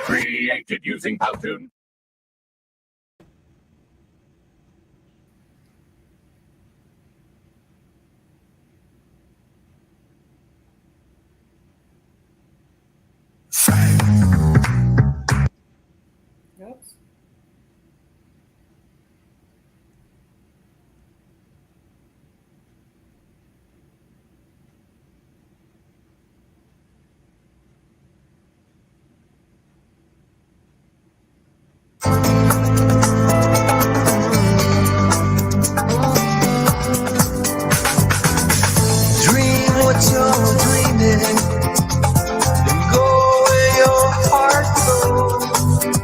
Created using Powtoon. Oops. Dream what you're dreaming and go where your heart goes.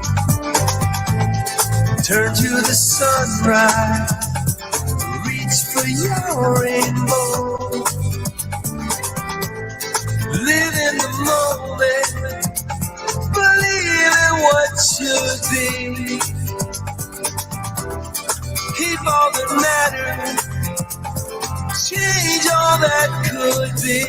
Turn to the sunrise, reach for your rainbow. Live in the moment, believe in what should be. Keep all that matters, change all that could be.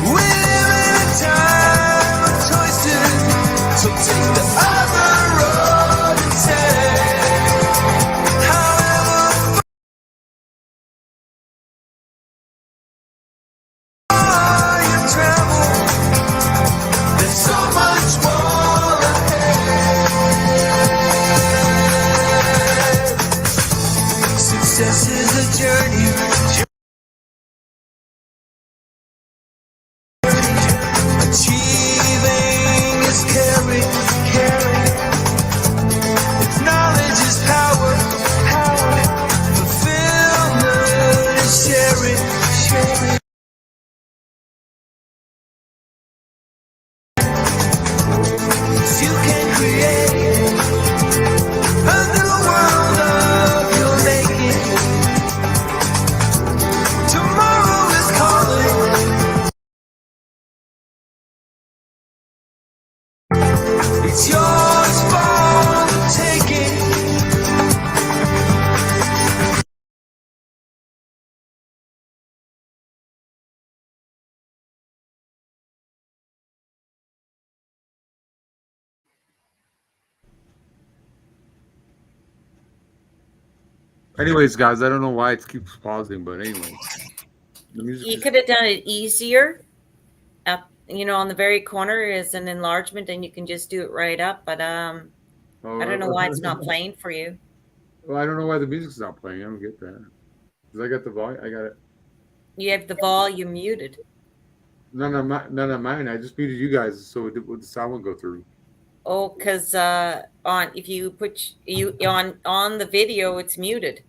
We live in a time of choices, so take the other road instead. However far you travel, there's so much more ahead. Success is a journey. Achieving is caring. If knowledge is power. Fulfillment is sharing. If you can create a new world of your making, tomorrow is calling. It's yours for the taking. Anyways, guys, I don't know why it keeps pausing, but anyway, the music. You could have done it easier. Up, on the very corner is an enlargement, and you can just do it right up. But I don't know why it's not playing for you. Well, I don't know why the music's not playing. I don't get that. Cause I got the volume. I got it. You have the volume muted. None of mine. I just muted you guys, so the sound would go through. Oh, because if you put you on the video, it's muted.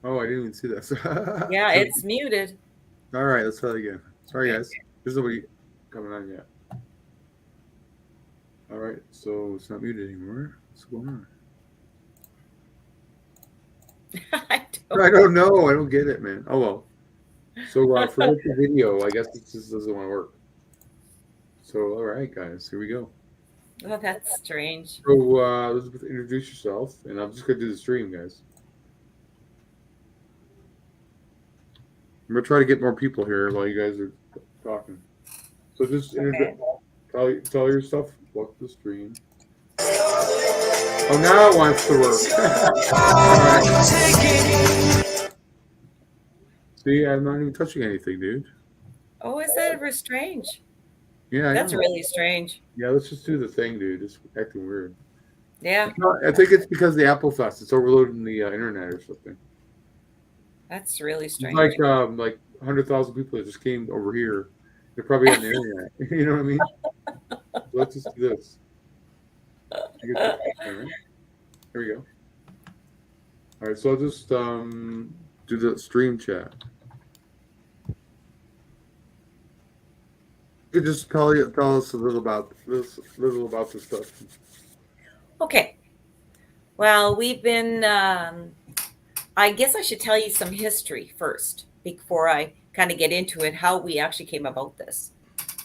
Oh, I didn't even see that. Yeah, it's muted. All right, let's try it again. Sorry, guys. There's nobody coming on yet. All right, so it's not muted anymore. What's going on? I I don't know. I don't get it, man. Oh well. So forget the video. I guess it just doesn't want to work. So all right, guys, here we go. Oh, that's strange. So Elizabeth, introduce yourself, and I'm just gonna do the stream, guys. I'm gonna try to get more people here while you guys are talking. So just Okay. tell your stuff. Look the stream. Oh, now it wants to work. See, I'm not even touching anything, dude. Oh, is that ever strange? Yeah, I That's know. really strange. Yeah, let's just do the thing, dude. It's acting weird. Yeah, I think it's because of the Apple Fest. It's overloading the internet or something. that's really It's strange. like 100,000 people that just came over here. They're probably on the internet. You know what I mean? So let's just do this. Here we go. All right, so I'll just do the stream chat. You could just tell us a little about this stuff. Okay. Well, we've been, I guess I should tell you some history first before I kind of get into it, how we actually came about this.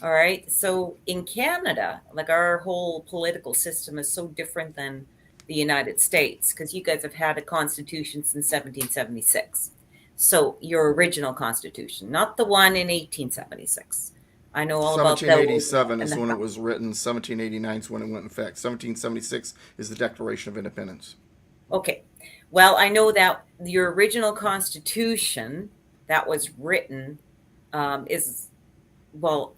All right. So in Canada, like our whole political system is so different than the United States because you guys have had a constitution since 1776. So your original constitution, not the one in 1876. I know all about those. 1787 is and when the- it was written. 1789 is when it went in effect. 1776 is the Declaration of Independence. Okay. Well, I know that your original constitution that was written is, well,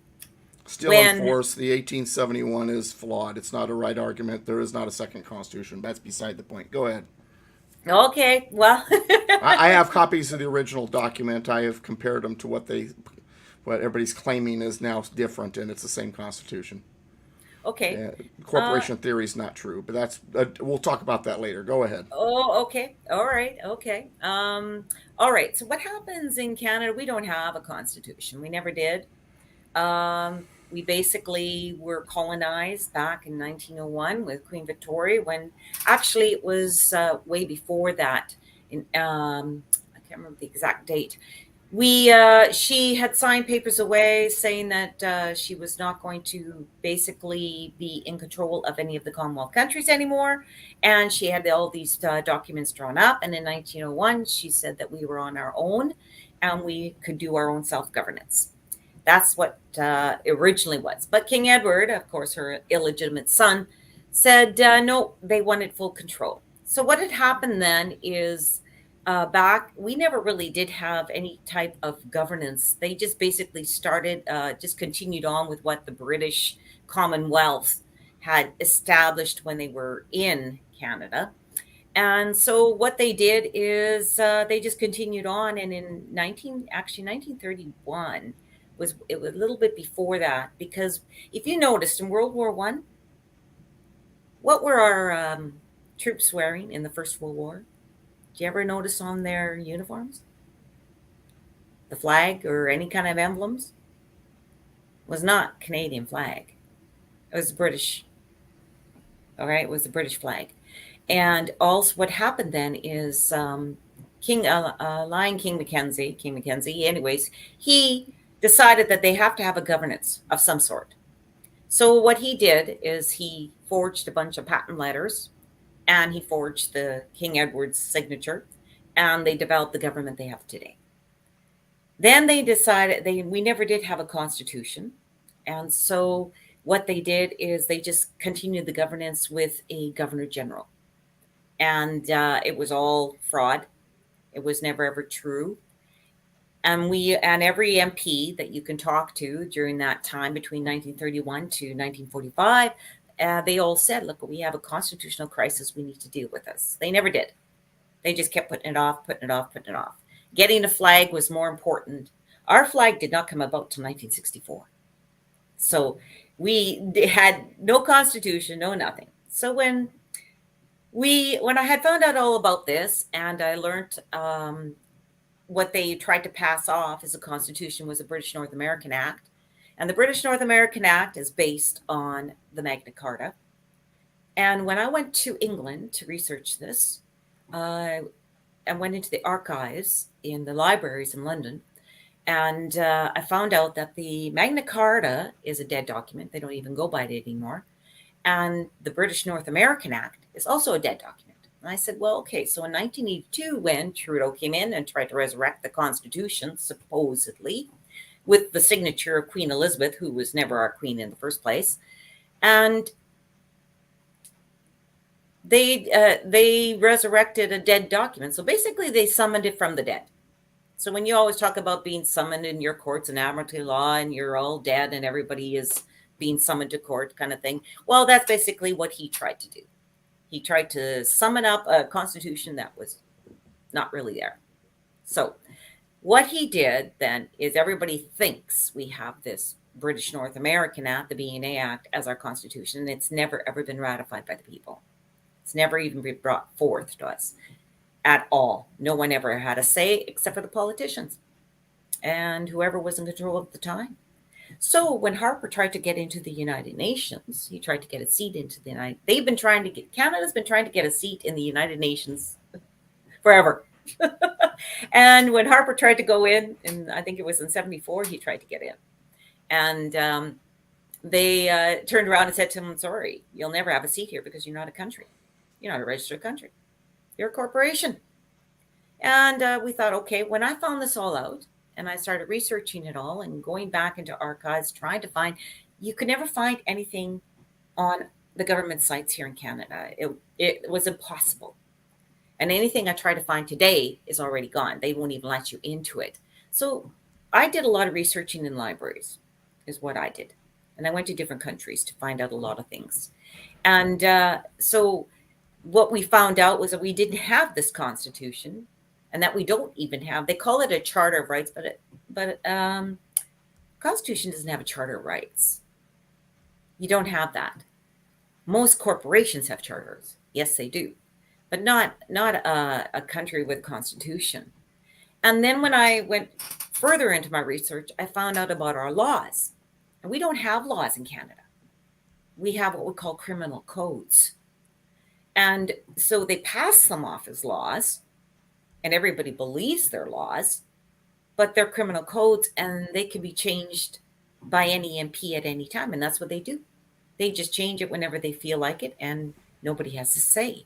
Still when in force. The 1871 is flawed. It's not a right argument. There is not a second constitution. That's beside the point. Go ahead. okay, well, I have copies of the original document. I have compared them to what everybody's claiming is now different, and it's the same constitution. okay. Corporation theory is not true, but that's we'll talk about that later. Go ahead. Oh, okay. All right. Okay. All right. So what happens in Canada? We don't have a constitution. We never did. We basically were colonized back in 1901 with Queen Victoria, when actually it was way before that. I can't remember the exact date. She had signed papers away saying that she was not going to basically be in control of any of the Commonwealth countries anymore, and she had all these documents drawn up. And in 1901, she said that we were on our own and we could do our own self-governance. That's what originally was. But King Edward, of course, her illegitimate son, said no, they wanted full control. So what had happened then is we never really did have any type of governance. They just basically just continued on with what the British Commonwealth had established when they were in Canada. And so what they did is they just continued on. And in 1931, it was a little bit before that, because if you noticed in World War I, what were our troops wearing in the First World War? Did you ever notice on their uniforms? The flag or any kind of emblems? Was not Canadian flag. It was British. All right, it was the British flag. And also what happened then is Lion King Mackenzie, anyways, he decided that they have to have a governance of some sort. So what he did is he forged a bunch of patent letters, and he forged the King Edward's signature, and they developed the government they have today. Then they decided we never did have a constitution. And so what they did is they just continued the governance with a governor general. And it was all fraud. It was never ever true. And every MP that you can talk to during that time between 1931 to 1945, they all said, look, we have a constitutional crisis we need to deal with this. They never did. They just kept putting it off. Getting a flag was more important. Our flag did not come about till 1964. So we had no constitution, no nothing. So when I had found out all about this, and I learned what they tried to pass off as a constitution was the British North American Act. And the British North American Act is based on the Magna Carta. And when I went to England to research this, I went into the archives in the libraries in London, and I found out that the Magna Carta is a dead document. They don't even go by it anymore. And the British North American Act is also a dead document. And I said, well, okay, so in 1982, when Trudeau came in and tried to resurrect the Constitution, supposedly, with the signature of Queen Elizabeth, who was never our queen in the first place. And they resurrected a dead document. So basically they summoned it from the dead. So when you always talk about being summoned in your courts and admiralty law and you're all dead and everybody is being summoned to court kind of thing, well, that's basically what he tried to do. He tried to summon up a constitution that was not really there. So what he did then is everybody thinks we have this British North American Act, the BNA Act, as our constitution. And it's never, ever been ratified by the people. It's never even been brought forth to us at all. No one ever had a say except for the politicians and whoever was in control at the time. So when Harper tried to get into the United Nations, he tried to get a seat into the United. Canada's been trying to get a seat in the United Nations forever. And when Harper tried to go in, and I think it was in 1974, he tried to get in. And they turned around and said to him, sorry, you'll never have a seat here because you're not a country. You're not a registered country. You're a corporation. And we thought, okay, when I found this all out and I started researching it all and going back into archives, trying to find, you could never find anything on the government sites here in Canada. It was impossible. And anything I try to find today is already gone. They won't even let you into it. So I did a lot of researching in libraries is what I did. And I went to different countries to find out a lot of things. And so what we found out was that we didn't have this constitution and that we don't even have, they call it a charter of rights, but constitution doesn't have a charter of rights. You don't have that. Most corporations have charters. Yes, they do, but not a country with constitution. And then when I went further into my research, I found out about our laws. And we don't have laws in Canada. We have what we call criminal codes. And so they pass them off as laws, and everybody believes they're laws, but they're criminal codes, and they can be changed by any MP at any time. And that's what they do. They just change it whenever they feel like it, and nobody has to say.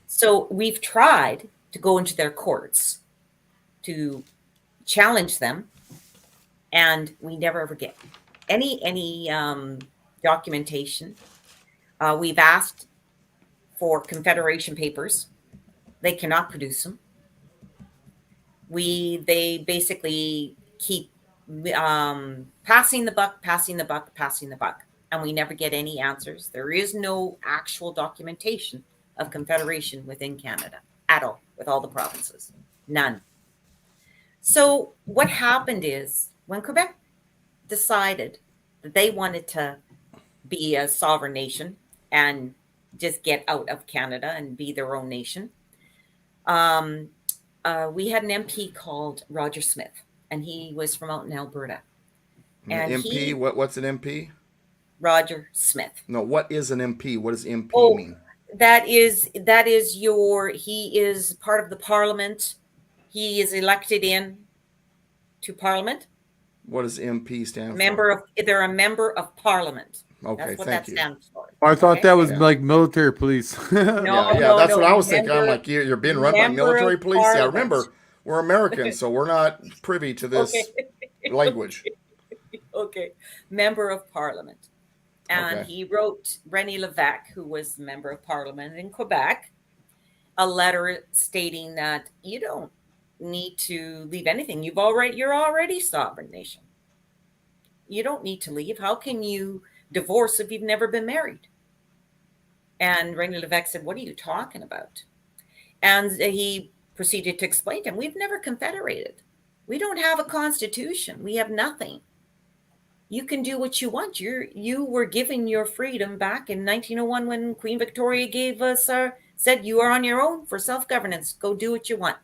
So we've tried to go into their courts to challenge them, and we never ever get any documentation. We've asked for Confederation papers. They cannot produce them. They basically keep passing the buck, and we never get any answers. There is no actual documentation of Confederation within Canada at all, with all the provinces. None. So what happened is when Quebec decided that they wanted to be a sovereign nation and just get out of Canada and be their own nation, we had an MP called Roger Smith, and he was from out in Alberta. And MP? What's an MP? Roger Smith. No, what is an MP? What does MP mean? He is part of the parliament. He is elected in to parliament. What does MP stand for? They're a member of parliament. Okay, that's what thank that you. stands for. I thought that was like military police. No, That's what I was thinking. I'm like, you're being run by military police. Yeah, remember, we're Americans, so we're not privy to this language. Okay, member of parliament. And he wrote René Lévesque, who was the member of parliament in Quebec, a letter stating that you don't need to leave anything. You're already a sovereign nation. You don't need to leave. How can you divorce if you've never been married? And René Lévesque said, what are you talking about? And he proceeded to explain to him, we've never confederated. We don't have a constitution. We have nothing. You can do what you want. You were given your freedom back in 1901 when Queen Victoria gave us said you are on your own for self-governance. Go do what you want.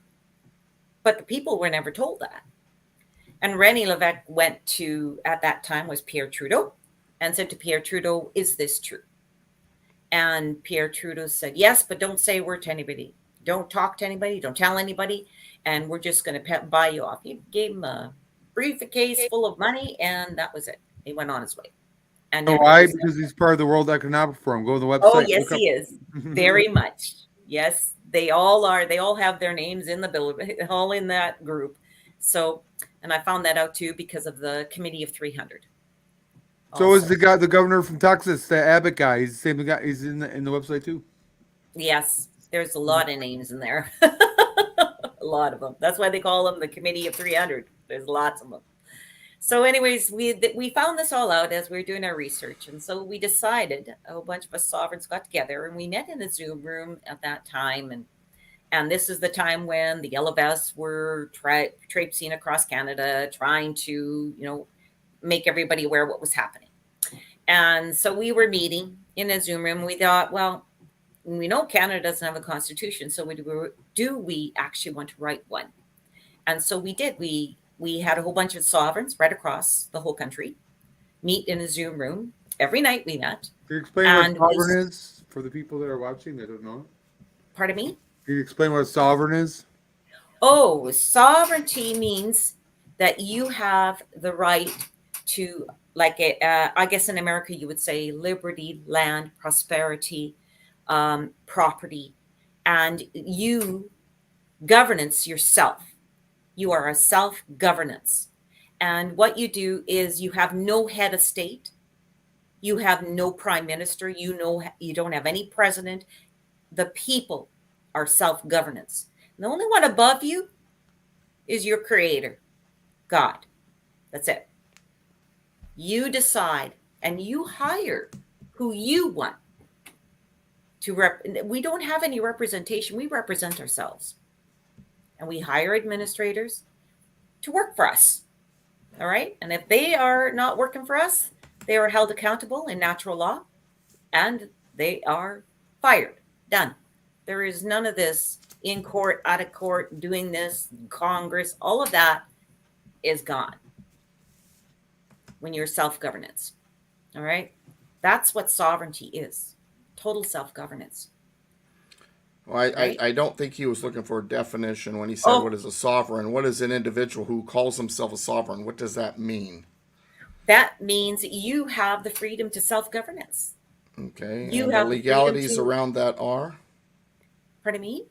But the people were never told that. And René Lévesque went to, at that time, was Pierre Trudeau, and said to Pierre Trudeau, is this true? And Pierre Trudeau said, yes, but don't say a word to anybody. Don't talk to anybody. Don't tell anybody. And we're just going to buy you off. He gave him a briefcase full of money, and that was it. He went on his way. And why? Because he's part of the World Economic Forum. Go to the website. Oh, yes, he is. Very much. Yes, they all are. They all have their names in the bill, all in that group. So And I found that out too because of the Committee of 300. So is also. the guy, the governor from Texas, the Abbott guy. He's the same guy. He's in the website too. Yes, there's a lot of names in there. A lot of them. That's why they call them the Committee of 300. There's lots of them. So, anyways, we found this all out as we were doing our research, and so we decided, a whole bunch of us sovereigns got together, and we met in a Zoom room at that time, and this is the time when the yellow vests were traipsing across Canada, trying to make everybody aware of what was happening. And so we were meeting in a Zoom room. We thought, well, we know Canada doesn't have a constitution, so do we actually want to write one? And so we did. We had a whole bunch of sovereigns right across the whole country meet in a Zoom room. Every night we met. Can you explain And what sovereign is for the people that are watching that don't know it? Pardon me? Can you explain what sovereign is? Oh, sovereignty means that you have the right to, like, I guess in America you would say liberty, land, prosperity, property, and you governance yourself. You are a self-governance. And what you do is you have no head of state. You have no prime minister. You don't have any president. The people are self-governance. The only one above you is your creator, God. That's it. You decide and you hire who you want to we don't have any representation. We represent ourselves. And we hire administrators to work for us. All right? And if they are not working for us, they are held accountable in natural law and they are fired. Done. There is none of this in court, out of court, doing this, Congress, all of that is gone when you're self-governance. All right? That's what sovereignty is. Total self-governance. Well, Right? I don't think he was looking for a definition when he said, Oh. what is a sovereign? What is an individual who calls himself a sovereign? What does that mean? That means you have the freedom to self-governance. Okay. You And have the the freedom legalities to- around that are? Pardon me?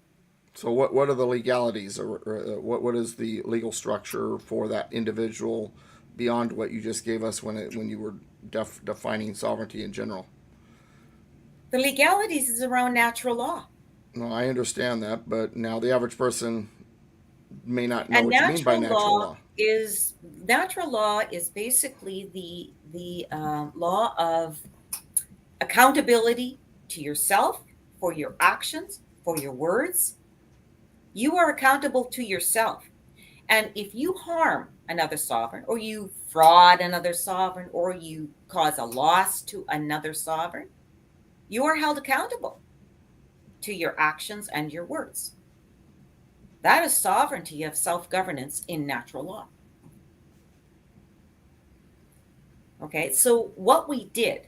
So what are the legalities, or what is the legal structure for that individual beyond what you just gave us when you were defining sovereignty in general? The legalities is around natural law. No, I understand that, but now the average person may not know And what you mean by natural law. natural law is basically the law of accountability to yourself for your actions, for your words. You are accountable to yourself. And if you harm another sovereign, or you fraud another sovereign, or you cause a loss to another sovereign, you are held accountable to your actions and your words. That is sovereignty of self-governance in natural law. Okay, so what we did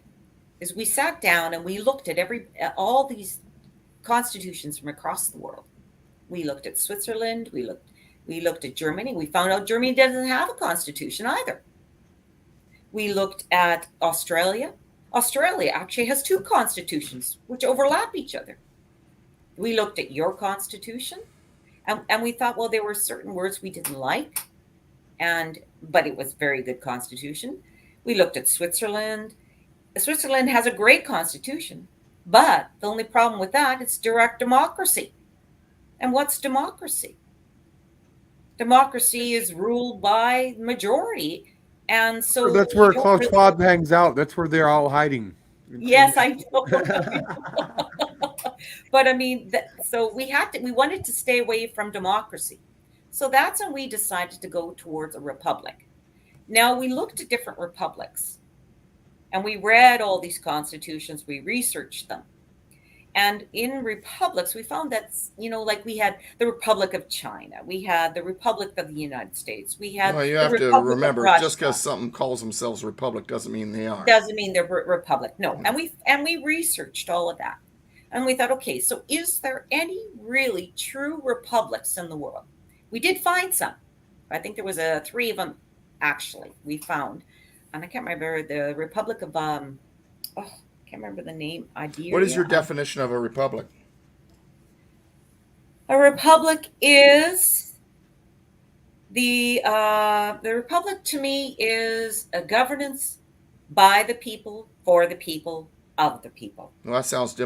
is we sat down and we looked at all these constitutions from across the world. We looked at Switzerland, we looked at Germany. We found out Germany doesn't have a constitution either. We looked at Australia. Australia actually has two constitutions which overlap each other. We looked at your constitution, and we thought, well, there were certain words we didn't like, but it was a very good constitution. We looked at Switzerland. Switzerland has a great constitution, but the only problem with that is direct democracy. And what's democracy? Democracy is ruled by majority. And so That's where you don't Klaus really- Schwab hangs out. That's where they're all hiding. Yes, I know. But I mean, so we wanted to stay away from democracy. So that's when we decided to go towards a republic. Now we looked at different republics and we read all these constitutions, we researched them. And in republics, we found that, like we had the Republic of China, we had the Republic of the United States, we had Well, you the have to Republic of remember, Russia. just because something calls themselves republic doesn't mean they are. Doesn't mean they're republic. No. And we researched all of that. And we thought, okay, so is there any really true republics in the world? We did find some. I think there was 3 of them, actually, we found. And I can't remember the Republic of, I can't remember the name. What is your definition of a republic? A republic is The republic to me is a governance by the people, for the people, of the people. Well, that sounds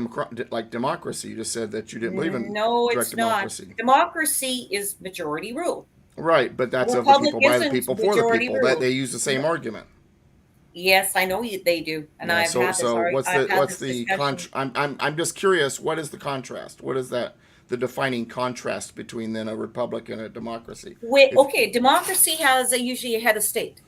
like democracy. You just said that you didn't believe in No, direct it's not. democracy. Democracy is majority rule. Right, but that's of the Republic people, by the isn't people, for the majority people. That rule. they use the same argument. Yes, I know they do, and Yeah. I've had this. I've had What's this the discussion. I'm just curious. What is the contrast? What is that? The defining contrast between then a republic and a democracy? Wait, If okay, democracy has usually a head of state.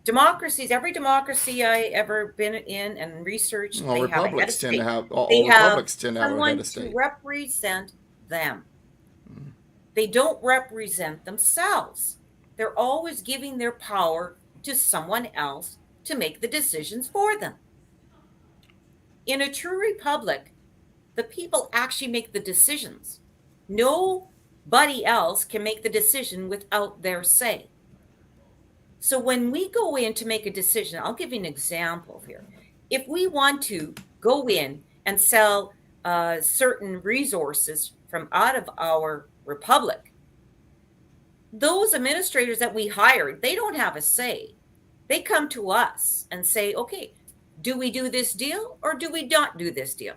Democracies, every democracy I ever been in and researched, well, they have a head of republics tend to state. have They all have republics tend to have a head someone of to state. represent them. They don't represent themselves. They're always giving their power to someone else to make the decisions for them. In a true republic, the people actually make the decisions. Nobody else can make the decision without their say. So when we go in to make a decision, I'll give you an example here. If we want to go in and sell certain resources from out of our republic, those administrators that we hired, they don't have a say. They come to us and say, okay, do we do this deal or do we not do this deal?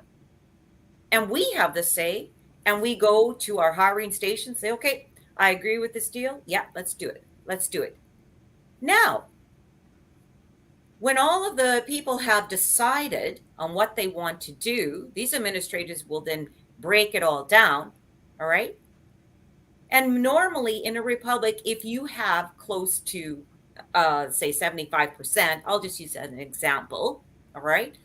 And we have the say, and we go to our hiring station, say, okay, I agree with this deal. Yeah, let's do it. Let's do it. Now, when all of the people have decided on what they want to do, these administrators will then break it all down. All right. And normally in a republic, if you have close to, say, 75%, I'll just use that as an example. All right.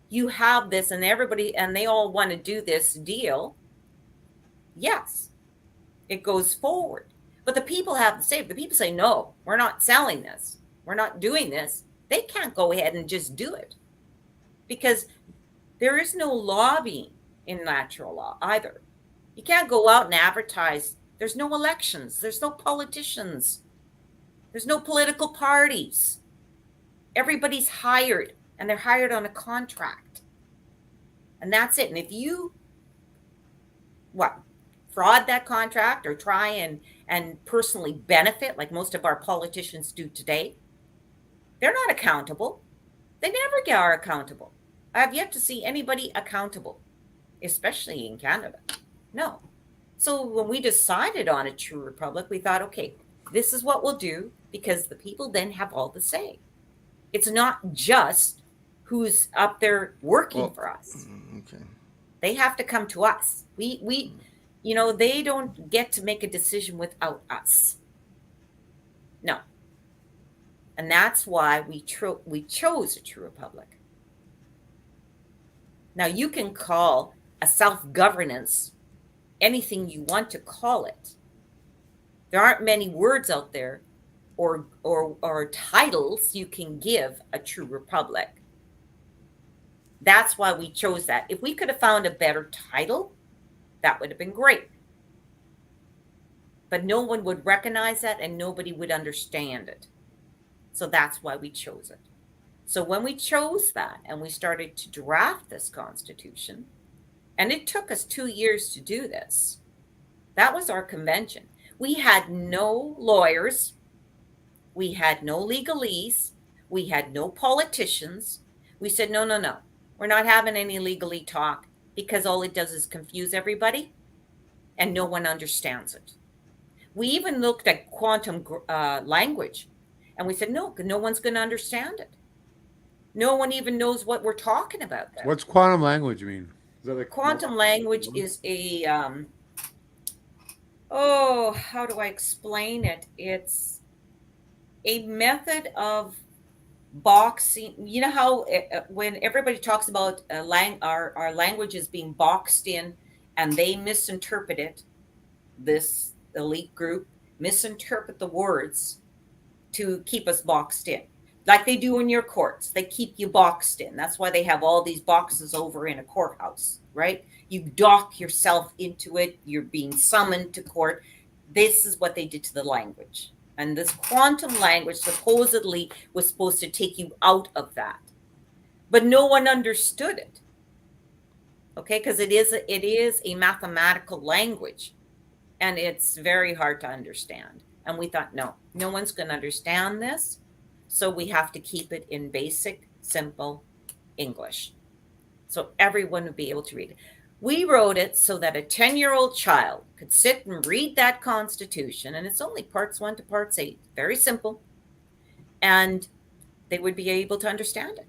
You have this and everybody, and they all want to do this deal. Yes, it goes forward. But the people have to say, if the people say, no, we're not selling this, we're not doing this, they can't go ahead and just do it. Because there is no lobbying in natural law either. You can't go out and advertise. There's no elections. There's no politicians. There's no political parties. Everybody's hired, and they're hired on a contract. And that's it. And if you, fraud that contract or try and personally benefit, like most of our politicians do today, they're not accountable. They never are accountable. I have yet to see anybody accountable, especially in Canada. No. So when we decided on a true republic, we thought, okay, this is what we'll do, because the people then have all the say. It's not just who's up there working for us. Okay. They have to come to us. We they don't get to make a decision without us. No. And that's why we chose a true republic. Now, you can call a self-governance anything you want to call it. There aren't many words out there or titles you can give a true republic. That's why we chose that. If we could have found a better title, that would have been great. But no one would recognize that and nobody would understand it. So that's why we chose it. So when we chose that and we started to draft this Constitution, and it took us 2 years to do this, that was our convention. We had no lawyers. We had no legalese. We had no politicians. We said, no. We're not having any legally talk, because all it does is confuse everybody and no one understands it. We even looked at quantum language, and we said, no one's going to understand it. No one even knows what we're talking about there. What's quantum language mean? Is that like Quantum language is a, how do I explain it? It's a method of boxing. You know how when everybody talks about our language is being boxed in and they misinterpret it, this elite group misinterpret the words to keep us boxed in, like they do in your courts. They keep you boxed in. That's why they have all these boxes over in a courthouse, right? You dock yourself into it. You're being summoned to court. This is what they did to the language. And this quantum language supposedly was supposed to take you out of that. But no one understood it. Okay, because it is a mathematical language. and it's very hard to understand. And we thought, no one's going to understand this. So we have to keep it in basic, simple English. So everyone would be able to read it. We wrote it so that a 10-year-old child could sit and read that Constitution. And it's only parts 1 to parts 8. Very simple. And they would be able to understand it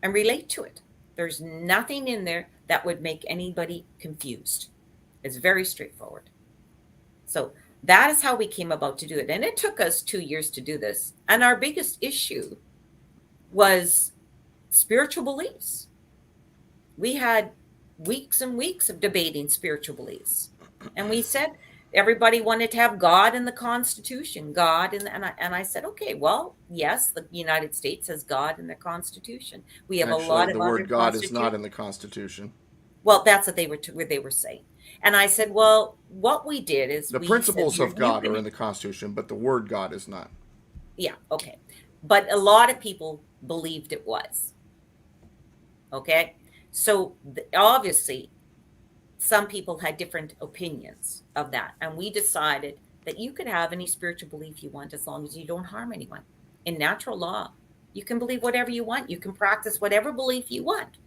and relate to it. There's nothing in there that would make anybody confused. It's very straightforward. So that is how we came about to do it. And it took us 2 years to do this. And our biggest issue was spiritual beliefs. We had weeks and weeks of debating spiritual beliefs. And we said everybody wanted to have God in the Constitution, God. And I said, okay, well, yes, the United States has God in the Constitution. We have Actually, a lot of the other word God is not in the Constitution. Well, that's what they were saying. And I said, well, what we did is The we principles said, of God are in the Constitution, but the word God is not. Yeah, okay. But a lot of people believed it was. Okay? So obviously, some people had different opinions of that. And we decided that you could have any spiritual belief you want as long as you don't harm anyone. In natural law, you can believe whatever you want. You can practice whatever belief you want.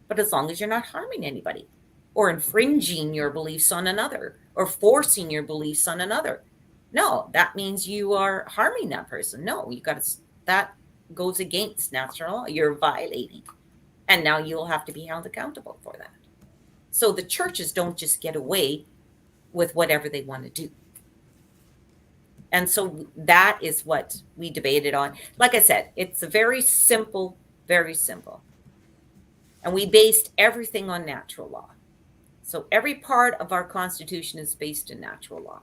But as long as you're not harming anybody or infringing your beliefs on another or forcing your beliefs on another. No, that means you are harming that person. No, that goes against natural law. You're violating. And now you'll have to be held accountable for that. So the churches don't just get away with whatever they want to do. And so that is what we debated on. Like I said, it's a very simple, very simple. And we based everything on natural law. So every part of our Constitution is based in natural law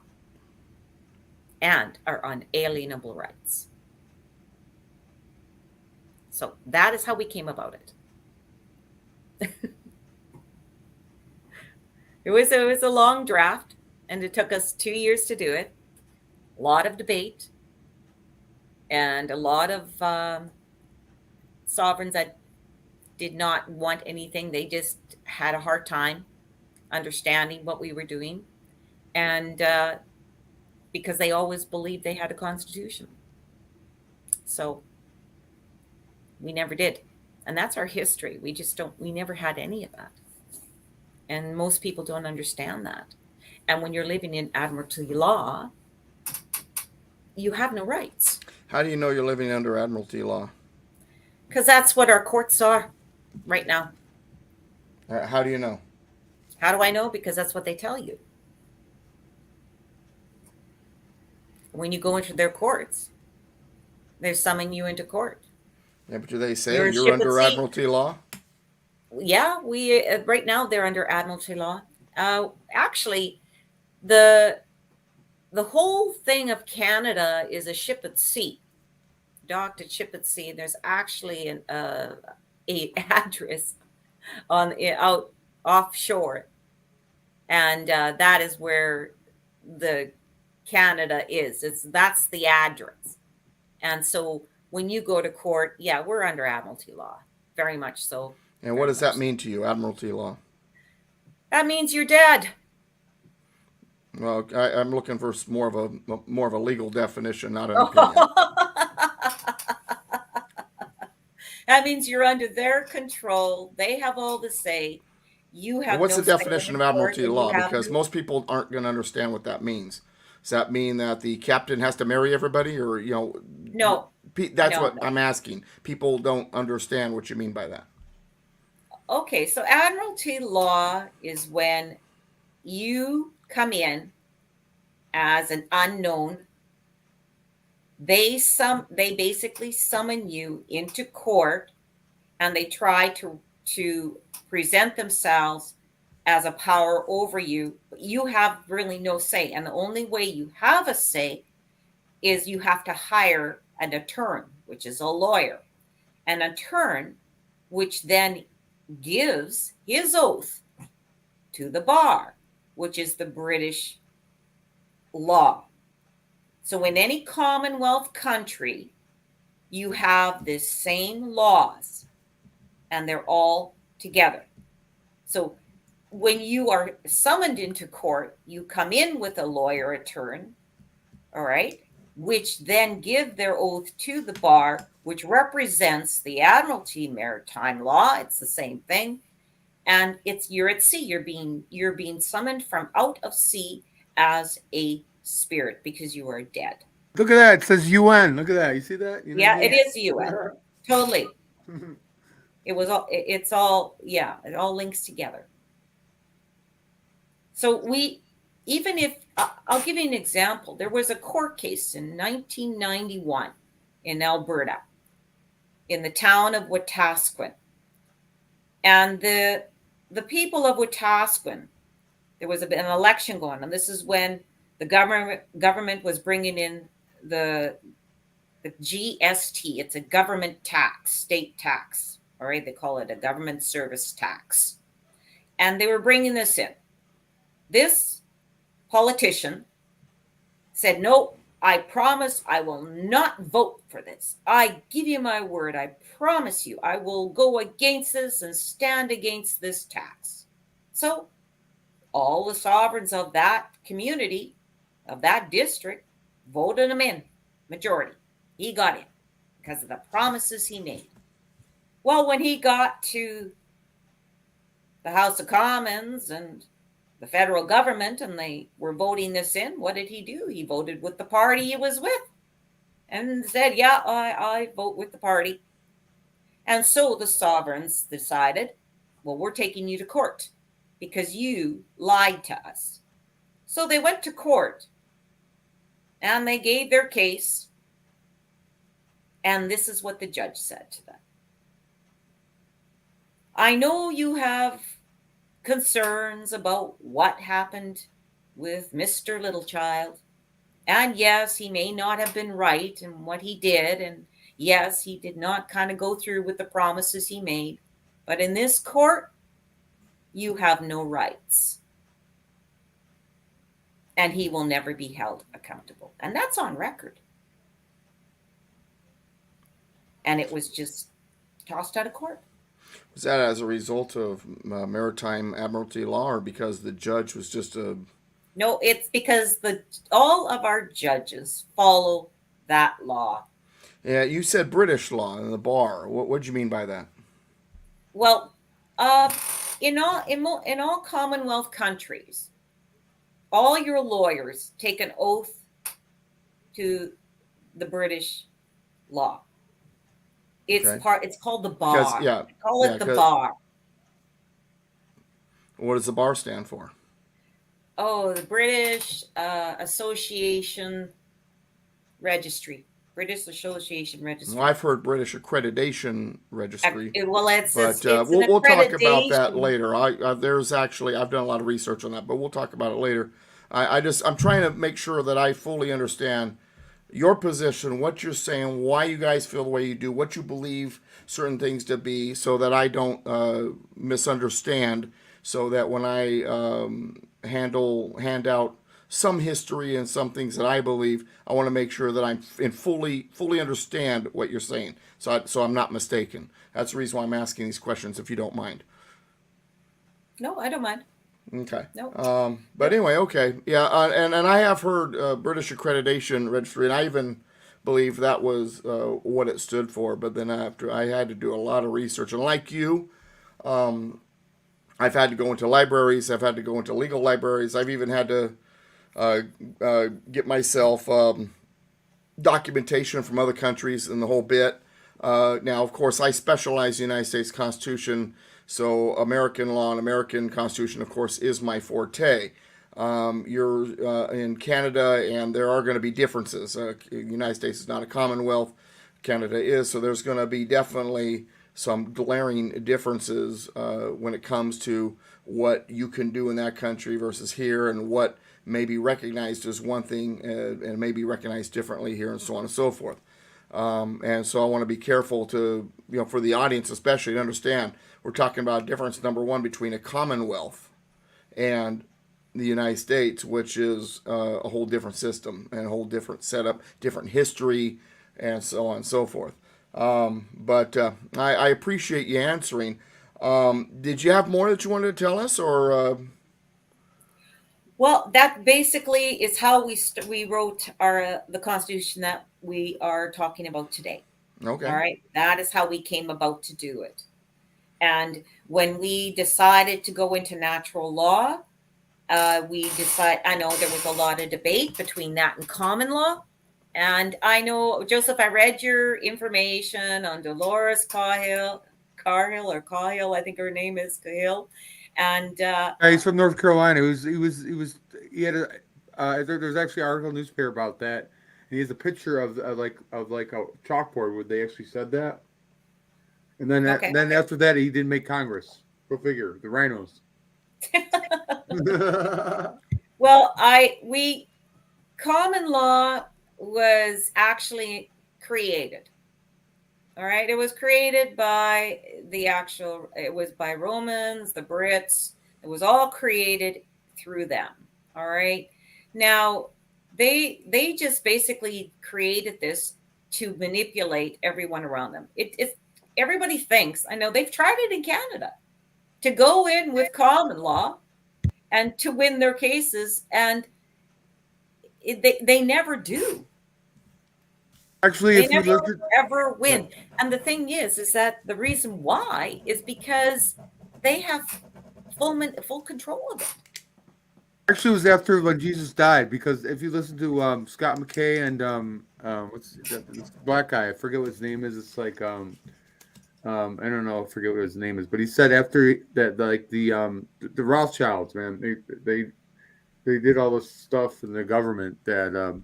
and our unalienable rights. So that is how we came about it. It was a long draft, and it took us 2 years to do it. A lot of debate and a lot of sovereigns that did not want anything. They just had a hard time understanding what we were doing, and because they always believed they had a constitution. So we never did. And that's our history. We never had any of that. And most people don't understand that. And when you're living in admiralty law, you have no rights. How do you know you're living under admiralty law? Because that's what our courts are right now. How do you know? How do I know? Because that's what they tell you. When you go into their courts, they summon you into court. Yeah, but do they say You're in you're ship under at sea. admiralty law? Yeah, we right now they're under admiralty law. Actually, the whole thing of Canada is a ship at sea, docked at ship at sea. There's actually an address out offshore, and that is where the Canada is. That's the address, and so when you go to court, yeah, we're under admiralty law, very much so. And what does that mean to you, admiralty law? That means you're dead. Well, I'm looking for more of a legal definition, not an opinion. That means you're under their control. They have all the say. You have. What's no the say definition in of the court, admiralty and you law? have Because no- most people aren't going to understand what that means. Does that mean that the captain has to marry everybody, or No. That's No, what no. I'm asking. People don't understand what you mean by that. Okay, so admiralty law is when you come in as an unknown. They basically summon you into court, and they try to present themselves as a power over you. But you have really no say, and the only way you have a say is you have to hire an attorney, which is a lawyer, an attorney, which then gives his oath to the bar, which is the British law. So in any Commonwealth country, you have the same laws, and they're all together. So when you are summoned into court, you come in with a lawyer attorney, all right, which then give their oath to the bar, which represents the Admiralty Maritime Law. It's the same thing. And you're at sea. You're being summoned from out of sea as a spirit because you are dead. Look at that. It says UN. Look at that. You see that? You know Yeah, what I it mean? is UN. Totally. It all links together. So I'll give you an example. There was a court case in 1991 in Alberta, in the town of Wetaskiwin. And the people of Wetaskiwin, there was an election going on. This is when the government was bringing in the GST. It's a government tax, state tax. All right, they call it a government service tax. And they were bringing this in. This politician said, no, I promise I will not vote for this. I give you my word. I promise you I will go against this and stand against this tax. So all the sovereigns of that community, of that district, voted him in, majority. He got in because of the promises he made. Well, when he got to the House of Commons and the federal government and they were voting this in, what did he do? He voted with the party he was with and said, yeah, I vote with the party. And so the sovereigns decided, well, we're taking you to court because you lied to us. So they went to court and they gave their case. And this is what the judge said to them. I know you have concerns about what happened with Mr. Littlechild. And yes, he may not have been right in what he did. And yes, he did not kind of go through with the promises he made. But in this court, you have no rights. And he will never be held accountable. And that's on record. And it was just tossed out of court. Was that as a result of maritime admiralty law, or because the judge was just a? No, it's because all of our judges follow that law. Yeah, you said British law in the bar. What do you mean by that? Well, in all Commonwealth countries, all your lawyers take an oath to the British law. It's Okay. It's called the bar. Call it the 'cause- bar. What does the bar stand for? Oh, the British Association Registry. British Association Registry. Well, I've heard British Accreditation Registry, Well, it's but an we'll talk about that accreditation. later. I've done a lot of research on that, but we'll talk about it later. I'm trying to make sure that I fully understand your position, what you're saying, why you guys feel the way you do, what you believe certain things to be, so that I don't misunderstand. So that when I hand out some history and some things that I believe, I want to make sure that I'm fully understand what you're saying, so I'm not mistaken. That's the reason why I'm asking these questions, if you don't mind. No, I don't mind. Okay. No. But anyway, okay. Yeah, and I have heard British Accreditation Registry, and I even believe that was what it stood for. But then after I had to do a lot of research, and like you, I've had to go into libraries. I've had to go into legal libraries. I've even had to get myself documentation from other countries and the whole bit. Now, of course, I specialize in the United States Constitution, so American law and American Constitution, of course, is my forte. You're in Canada, and there are going to be differences. The United States is not a Commonwealth. Canada is, so there's going to be definitely some glaring differences when it comes to what you can do in that country versus here, and what may be recognized as one thing and may be recognized differently here, and so on and so forth. And so I want to be careful to, for the audience especially, to understand we're talking about a difference, number one, between a Commonwealth and the United States, which is a whole different system and a whole different setup, different history, and so on and so forth. But I appreciate you answering. Did you have more that you wanted to tell us, or Well, that basically is how we wrote the Constitution that we are talking about today. okay? All right, that is how we came about to do it. And when we decided to go into natural law, I know there was a lot of debate between that and common law. And I know, Joseph, I read your information on Dolores Cahill, I think her name is Cahill. And Yeah, he's from North Carolina. He had there's actually an article in the newspaper about that. And he has a picture of like a chalkboard where they actually said that. And then Okay. then after that, he didn't make Congress. Go figure. The rhinos. well, common law was actually created. All right. It was created by it was by Romans, the Brits. It was all created through them. All right. Now, they just basically created this to manipulate everyone around them. Everybody thinks, I know they've tried it in Canada, to go in with common law and to win their cases. And they never do. Actually, They if you never look at ever win. And the thing is that the reason why is because they have full control of it. actually it was after when Jesus died, because if you listen to Scott McKay and what's this black guy, I forget what his name is. It's like I don't know, I forget what his name is, but he said after that, like the Rothschilds, man, they did all this stuff in the government that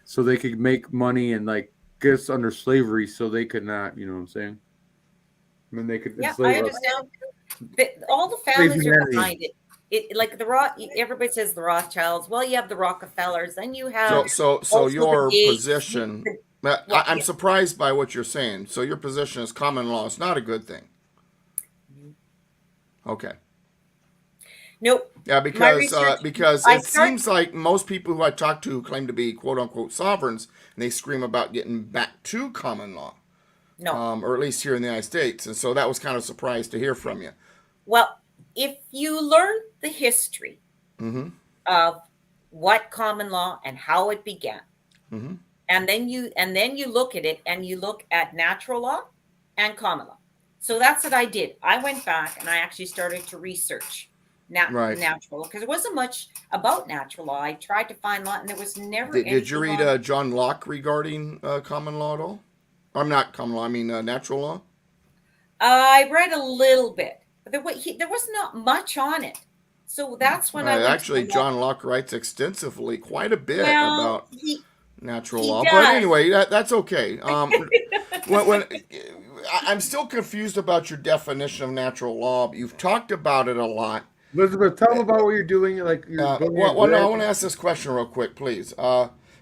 so they could make money and like get us under slavery, so they could not, you know what I'm saying? I mean, they could Yeah, I enslave us. understand. All the families are behind it. Like everybody says the Rothschilds. Well, you have the Rockefellers, then you have So also your the Gates. position. Well, I'm yeah. surprised by what you're saying. So your position is common law is not a good thing. Okay. Nope. Yeah, because I it seems like most people who I talk to who claim to be quote unquote sovereigns, and they scream about getting back to common law, No. or at least here in the United States. And so that was kind of surprised to hear from you. Well, if you learn the history Mm-hmm. of what common law and how it began, Mm-hmm. and then you look at it and you look at natural law and common law. So that's what I did. I went back and I actually started to research Right. natural law, because there wasn't much about natural law. I tried to find law and there was never Did you anything read on it. John Locke regarding common law at all? I'm not common law. I mean natural law. I read a little bit, but there was not much on it. So that's when I went Actually, to John Locke writes extensively, quite a bit well, about he natural he law. But does. anyway, that's okay. When I'm still confused about your definition of natural law. You've talked about it a lot. Elizabeth, tell them about what you're doing. Like you're building your Well, no, I brand. want to ask this question real quick, please.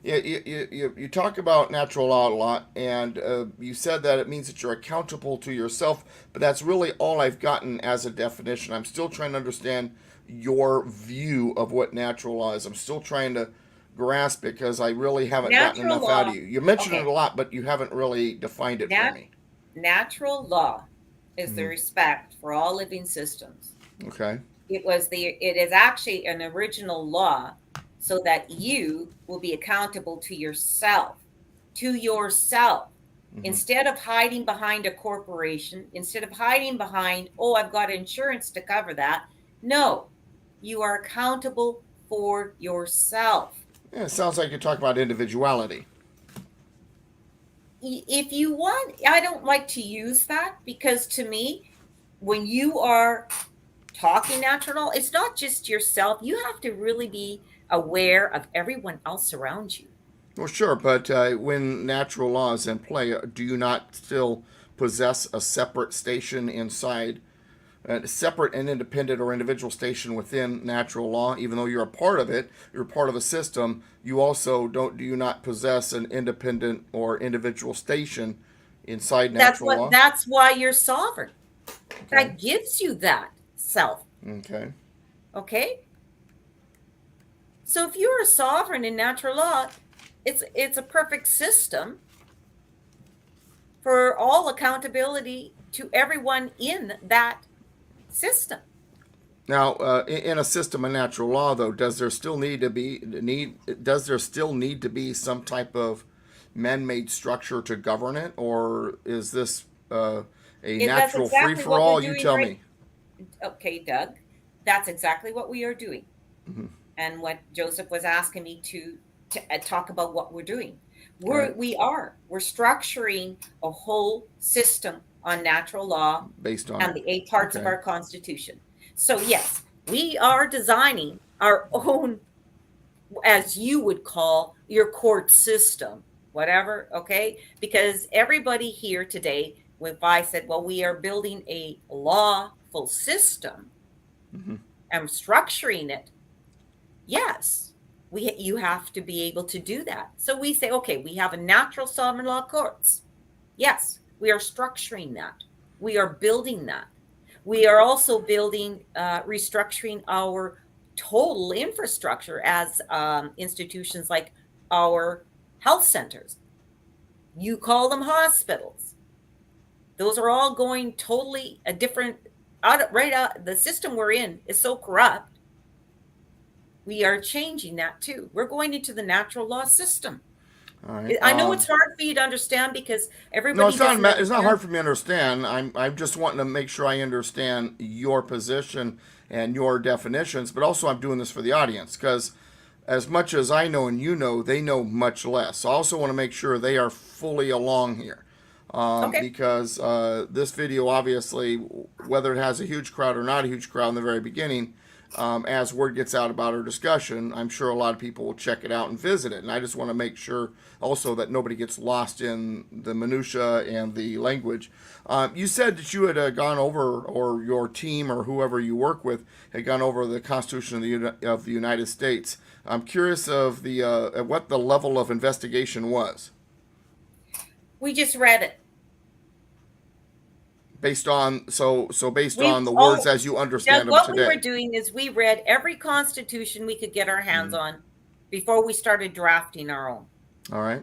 You talk about natural law a lot, and you said that it means that you're accountable to yourself, but that's really all I've gotten as a definition. I'm still trying to understand your view of what natural law is. I'm still trying to grasp it because I really haven't gotten Natural enough out law. of you. You mentioned Okay. it a lot, but you haven't really defined it for Nat- me. Natural law is the Mhm. respect for all living systems. Okay. It is actually an original law so that you will be accountable to yourself. Mhm. Instead of hiding behind a corporation, instead of hiding behind, oh, I've got insurance to cover that. No, you are accountable for yourself. Yeah, it sounds like you're talking about individuality. If you want, I don't like to use that, because to me, when you are talking natural law, it's not just yourself. You have to really be aware of everyone else around you. Well, sure, but when natural law is in play, do you not still possess a separate station inside, a separate and independent or individual station within natural law? Even though you're a part of it, you're part of the system. You also do you not possess an independent or individual station inside natural law? That's why you're sovereign. Okay. That gives you that self. Okay. Okay. So if you're a sovereign in natural law, it's a perfect system for all accountability to everyone in that system. Now, in a system of natural law, though, does there still need to be some type of man-made structure to govern it, or is this a That's natural exactly what we're free-for-all? You doing tell right. me. Okay, Doug, that's exactly what we are doing. Mm-hmm. And what Joseph was asking me to talk about what we're doing. Right. We're structuring a whole system on natural law Based on and the 8 parts of Okay. our Constitution. So yes, we are designing our own, as you would call your court system, whatever, okay? Because everybody here today, if I said, well, we are building a lawful system Mm-hmm. and structuring it, yes, you have to be able to do that. So we say, okay, we have a natural sovereign law courts. Yes, we are structuring that. We are building that. We are also building, restructuring our total infrastructure as institutions like our health centers. You call them hospitals. Those are all going totally a different, the system we're in is so corrupt. We are changing that too. We're going into the natural law system. All right. I know it's hard for you to understand because everybody No, it's not. doesn't It's not understand. hard for me to understand. I'm just wanting to make sure I understand your position and your definitions, but also I'm doing this for the audience because, as much as I know and you know, they know much less. So I also want to make sure they are fully along here, Okay. because this video, obviously, whether it has a huge crowd or not a huge crowd in the very beginning, as word gets out about our discussion, I'm sure a lot of people will check it out and visit it. And I just want to make sure also that nobody gets lost in the minutia and the language. You said that you had gone over, or your team or whoever you work with had gone over the Constitution of the United States. I'm curious of the what the level of investigation was. We just read it. Based on based We on the words oh, as you understand them what we today. were doing is we read every constitution we could get our hands Mm-hmm. on before we started drafting our own. All right.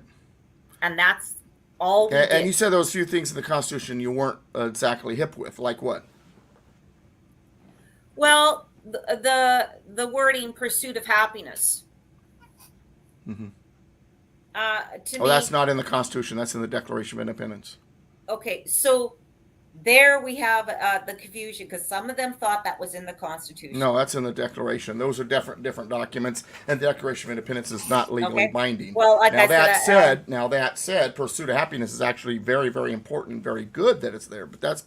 And that's all we did. And you said there was a few things in the Constitution you weren't exactly hip with, like what? Well, the wording "pursuit of happiness." Mm-hmm. To Oh, me, that's not in the Constitution. That's in the Declaration of Independence. okay. So there we have the confusion because some of them thought that was in the Constitution. No, that's in the Declaration. Those are different documents, and the Declaration of Independence is not legally Okay. binding. Well, like now I said, that said, pursuit of happiness is actually very, very important, very good that it's there. But that's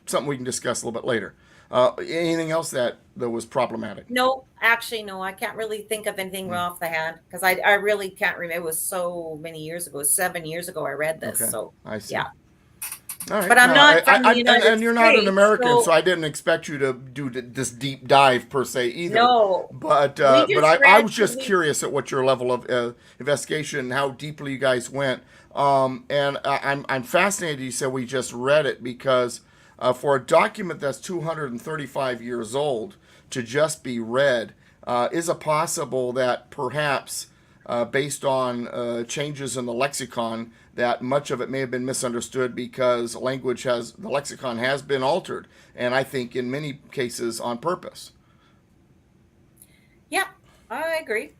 something we can discuss a little bit later. Anything else that was problematic? no, actually, no. I can't really think of anything off the hand because I really can't remember. It was so many years ago. 7 years ago I read this. Okay, So I see. yeah. All right. But I'm not from the United and you're not an States, American, so so- I didn't expect you to do this deep dive per se either. No. But We just I read- was just curious at what your level of investigation and how deeply you guys went. And I'm fascinated. You said we just read it because for a document that's 235 years old to just be read, is it possible that perhaps based on changes in the lexicon, that much of it may have been misunderstood because the lexicon has been altered, and I think in many cases on purpose. Yeah, I agree.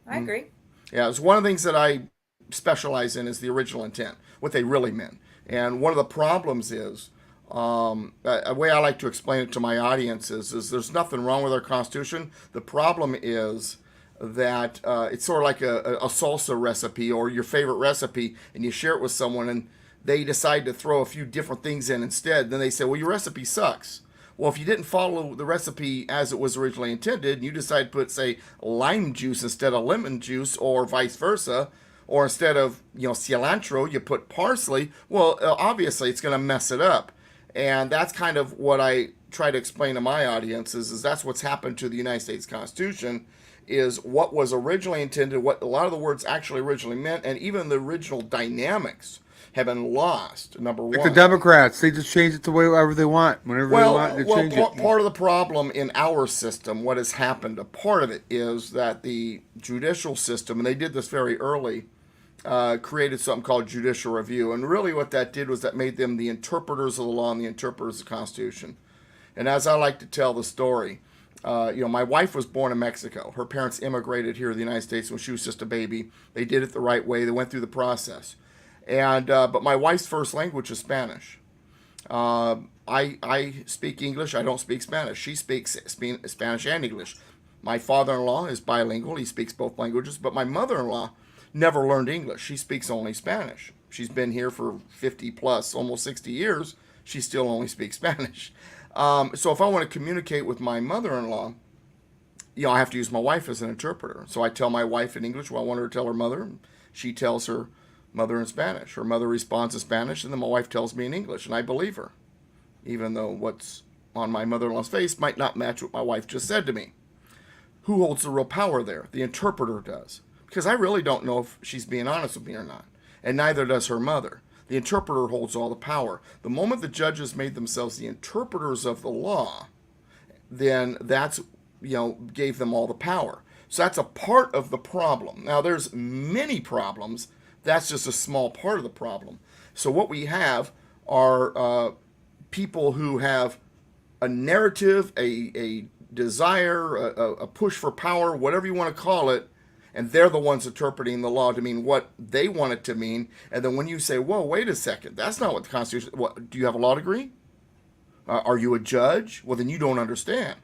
I agree. Yeah, it's one of the things that I specialize in is the original intent, what they really meant. And one of the problems is, a way I like to explain it to my audience is there's nothing wrong with our Constitution. The problem is that it's sort of like a salsa recipe or your favorite recipe, and you share it with someone and they decide to throw a few different things in instead. Then they say, well, your recipe sucks. Well, if you didn't follow the recipe as it was originally intended, and you decide to put, say, lime juice instead of lemon juice, or vice versa, or instead of cilantro, you put parsley, well, obviously it's going to mess it up. And that's kind of what I try to explain to my audience is that's what's happened to the United States Constitution, is what was originally intended, what a lot of the words actually originally meant, and even the original dynamics have been lost, number one. Like the Democrats, they just change it to whatever they want. Whenever they want, they change it. Part of the problem in our system, what has happened, a part of it is that the judicial system, and they did this very early, created something called judicial review. And really what that did was that made them the interpreters of the law and the interpreters of the Constitution. And as I like to tell the story, my wife was born in Mexico. Her parents immigrated here to the United States when she was just a baby. They did it the right way. They went through the process. And but my wife's first language is Spanish. I speak English. I don't speak Spanish. She speaks Spanish and English. My father-in-law is bilingual. He speaks both languages. But my mother-in-law never learned English. She speaks only Spanish. She's been here for 50 plus, almost 60 years. She still only speaks Spanish. So if I want to communicate with my mother-in-law, I have to use my wife as an interpreter. So I tell my wife in English what I want her to tell her mother. She tells her mother in Spanish. Her mother responds in Spanish, and then my wife tells me in English, and I believe her, even though what's on my mother-in-law's face might not match what my wife just said to me. Who holds the real power there? The interpreter does. Because I really don't know if she's being honest with me or not. And neither does her mother. The interpreter holds all the power. The moment the judges made themselves the interpreters of the law, then that's, gave them all the power. So that's a part of the problem. Now, there's many problems. That's just a small part of the problem. So what we have are people who have a narrative, a desire, a push for power, whatever you want to call it, and they're the ones interpreting the law to mean what they want it to mean. And then when you say, whoa, wait a second, that's not what the Constitution, do you have a law degree? Are you a judge? Well, then you don't understand.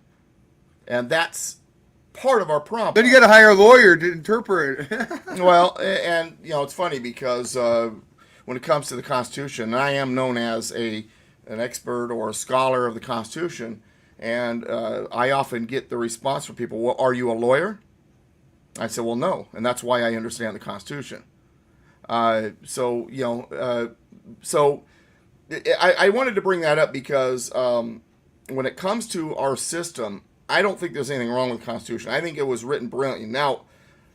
And that's part of our problem. Then you got to hire a lawyer to interpret it. Well, and it's funny because when it comes to the Constitution, I am known as an expert or a scholar of the Constitution, and I often get the response from people, well, are you a lawyer? I said, well, no, and that's why I understand the Constitution. So I wanted to bring that up because when it comes to our system, I don't think there's anything wrong with the Constitution. I think it was written brilliantly. Now,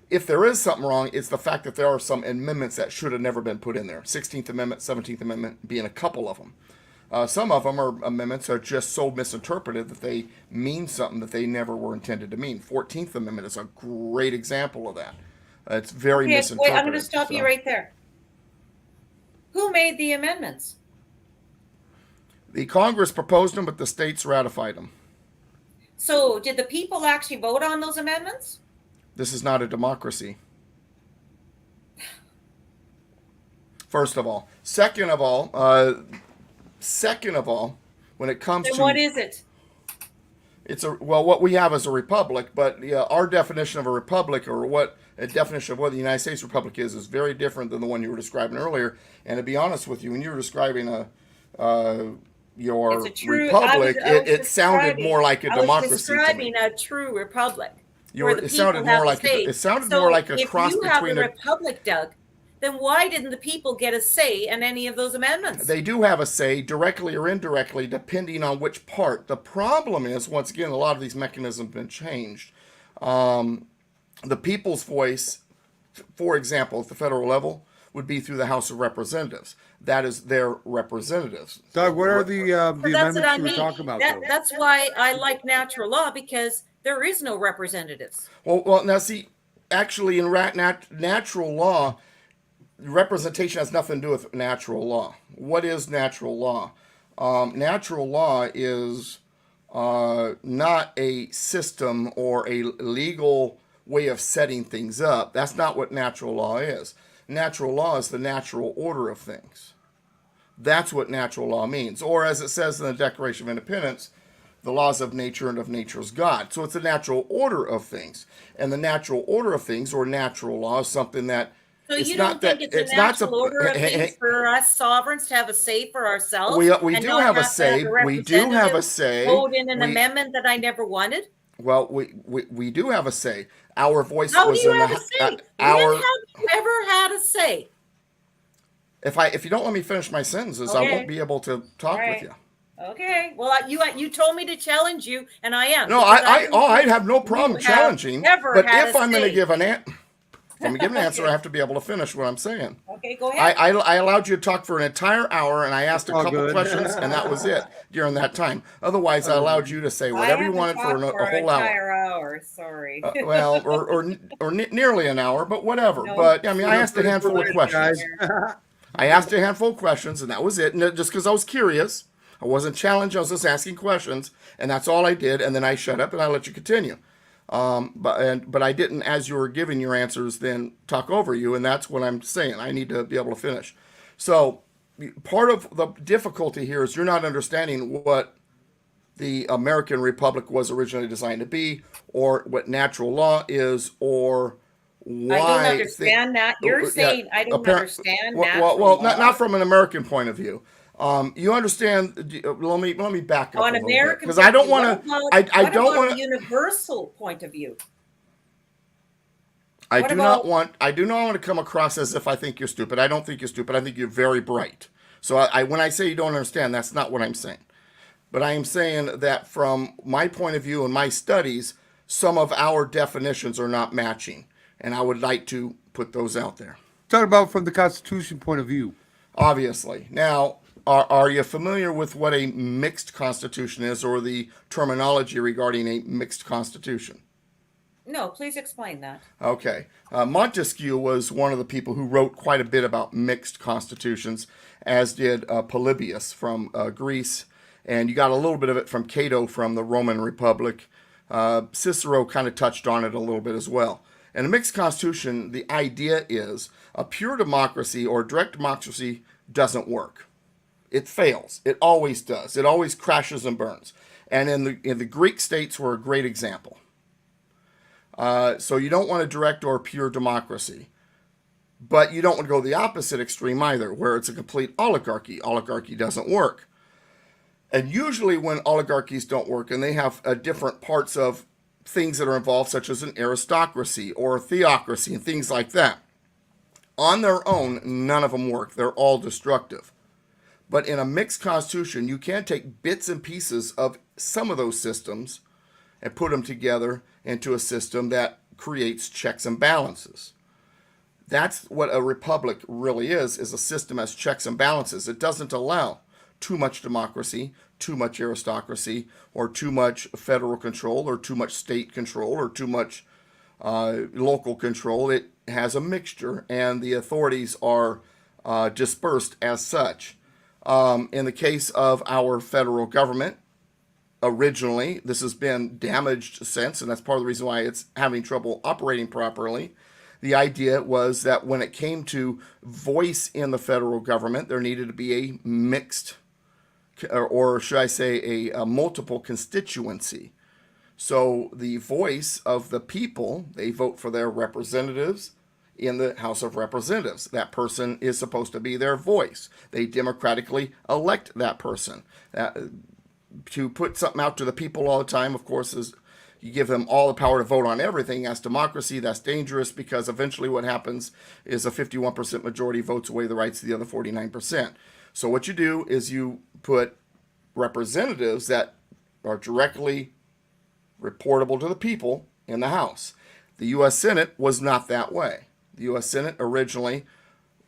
if there is something wrong, it's the fact that there are some amendments that should have never been put in there. 16th Amendment, 17th Amendment being a couple of them. Some of them are amendments are just so misinterpreted that they mean something that they never were intended to mean. 14th Amendment is a great example of that. It's very misinterpreted. Wait, I'm going to stop you right there. Who made the amendments? The Congress proposed them, but the states ratified them. So did the people actually vote on those amendments? This is not a democracy. First of all. Second of all, when it comes then to what is it? What we have is a republic, but our definition of a republic, or what a definition of what the United States Republic is very different than the one you were describing earlier. And to be honest with you, when you were describing your republic, it sounded more like a democracy. I was describing a true republic. It sounded more like a cross between. If you have a republic, Doug, then why didn't the people get a say in any of those amendments? They do have a say, directly or indirectly, depending on which part. The problem is, once again, a lot of these mechanisms have been changed. The people's voice, for example, at the federal level, would be through the House of Representatives. That is their representatives. Doug, what are the amendments you were talking about? That's why I like natural law, because there is no representatives. Well, now see, actually in natural law, representation has nothing to do with natural law. What is natural law? Natural law is not a system or a legal way of setting things up. That's not what natural law is. Natural law is the natural order of things. That's what natural law means. Or as it says in the Declaration of Independence, the laws of nature and of nature's God. So it's the natural order of things. And the natural order of things, or natural law, is something that So you don't think it's a natural order of things for us sovereigns to have a say for ourselves? We do have a say. We do have a say. Vote in an amendment that I never wanted? Well, we do have a say. Our voice How was do you in have the a say? When our. have you ever had a say? If you don't let me finish my sentences, Okay. I won't be able to talk with you. Okay. Well, you told me to challenge you, and I am. No, I'd have no problem you have challenging. never But had if a I'm going to say. give an answer, I have to be able to finish what I'm saying. Okay, go ahead. I allowed you to talk for an entire hour, and I asked a All couple good. questions, and that was it during that time. Otherwise, I allowed you to say whatever you wanted for a whole hour. Entire hour. Sorry. Well, or nearly an hour, but whatever. No. But I mean, I asked a handful of questions. Guys. I asked a handful of questions, and that was it. And just because I was curious, I wasn't challenged. I was just asking questions, and that's all I did. And then I shut up and I let you continue. But I didn't, as you were giving your answers, then talk over you, and that's what I'm saying. I need to be able to finish. So part of the difficulty here is you're not understanding what the American Republic was originally designed to be, or what natural law is, or why. I don't understand that. You're saying I don't understand natural well, law. not from an American point of view. You understand? Let me back up On a little American, bit, because I don't want to. I don't want a universal point of view. I do not want to come across as if I think you're stupid. I don't think you're stupid. I think you're very bright. So when I say you don't understand, that's not what I'm saying. But I am saying that from my point of view and my studies, some of our definitions are not matching. And I would like to put those out there. Talk about from the Constitution point of view. Obviously. Now, are you familiar with what a mixed constitution is, or the terminology regarding a mixed constitution? No, please explain that. Okay. Montesquieu was one of the people who wrote quite a bit about mixed constitutions, as did Polybius from Greece. And you got a little bit of it from Cato from the Roman Republic. Cicero kind of touched on it a little bit as well. In a mixed constitution, the idea is a pure democracy or direct democracy doesn't work. It fails. It always does. It always crashes and burns. And in the Greek states were a great example. So you don't want a direct or pure democracy. But you don't want to go the opposite extreme either, where it's a complete oligarchy. Oligarchy doesn't work. And usually when oligarchies don't work, and they have different parts of things that are involved, such as an aristocracy or a theocracy and things like that, on their own, none of them work. They're all destructive. But in a mixed constitution, you can take bits and pieces of some of those systems and put them together into a system that creates checks and balances. That's what a republic really is a system as checks and balances. It doesn't allow too much democracy, too much aristocracy, or too much federal control, or too much state control, or too much local control. It has a mixture, and the authorities are dispersed as such. In the case of our federal government, originally, this has been damaged since, and that's part of the reason why it's having trouble operating properly. The idea was that when it came to voice in the federal government, there needed to be a mixed, or should I say a multiple constituency. So the voice of the people, they vote for their representatives in the House of Representatives. That person is supposed to be their voice. They democratically elect that person. To put something out to the people all the time, of course, is you give them all the power to vote on everything. That's democracy. That's dangerous, because eventually what happens is a 51% majority votes away the rights of the other 49%. So what you do is you put representatives that are directly reportable to the people in the House. The U.S. Senate was not that way. The U.S. Senate originally,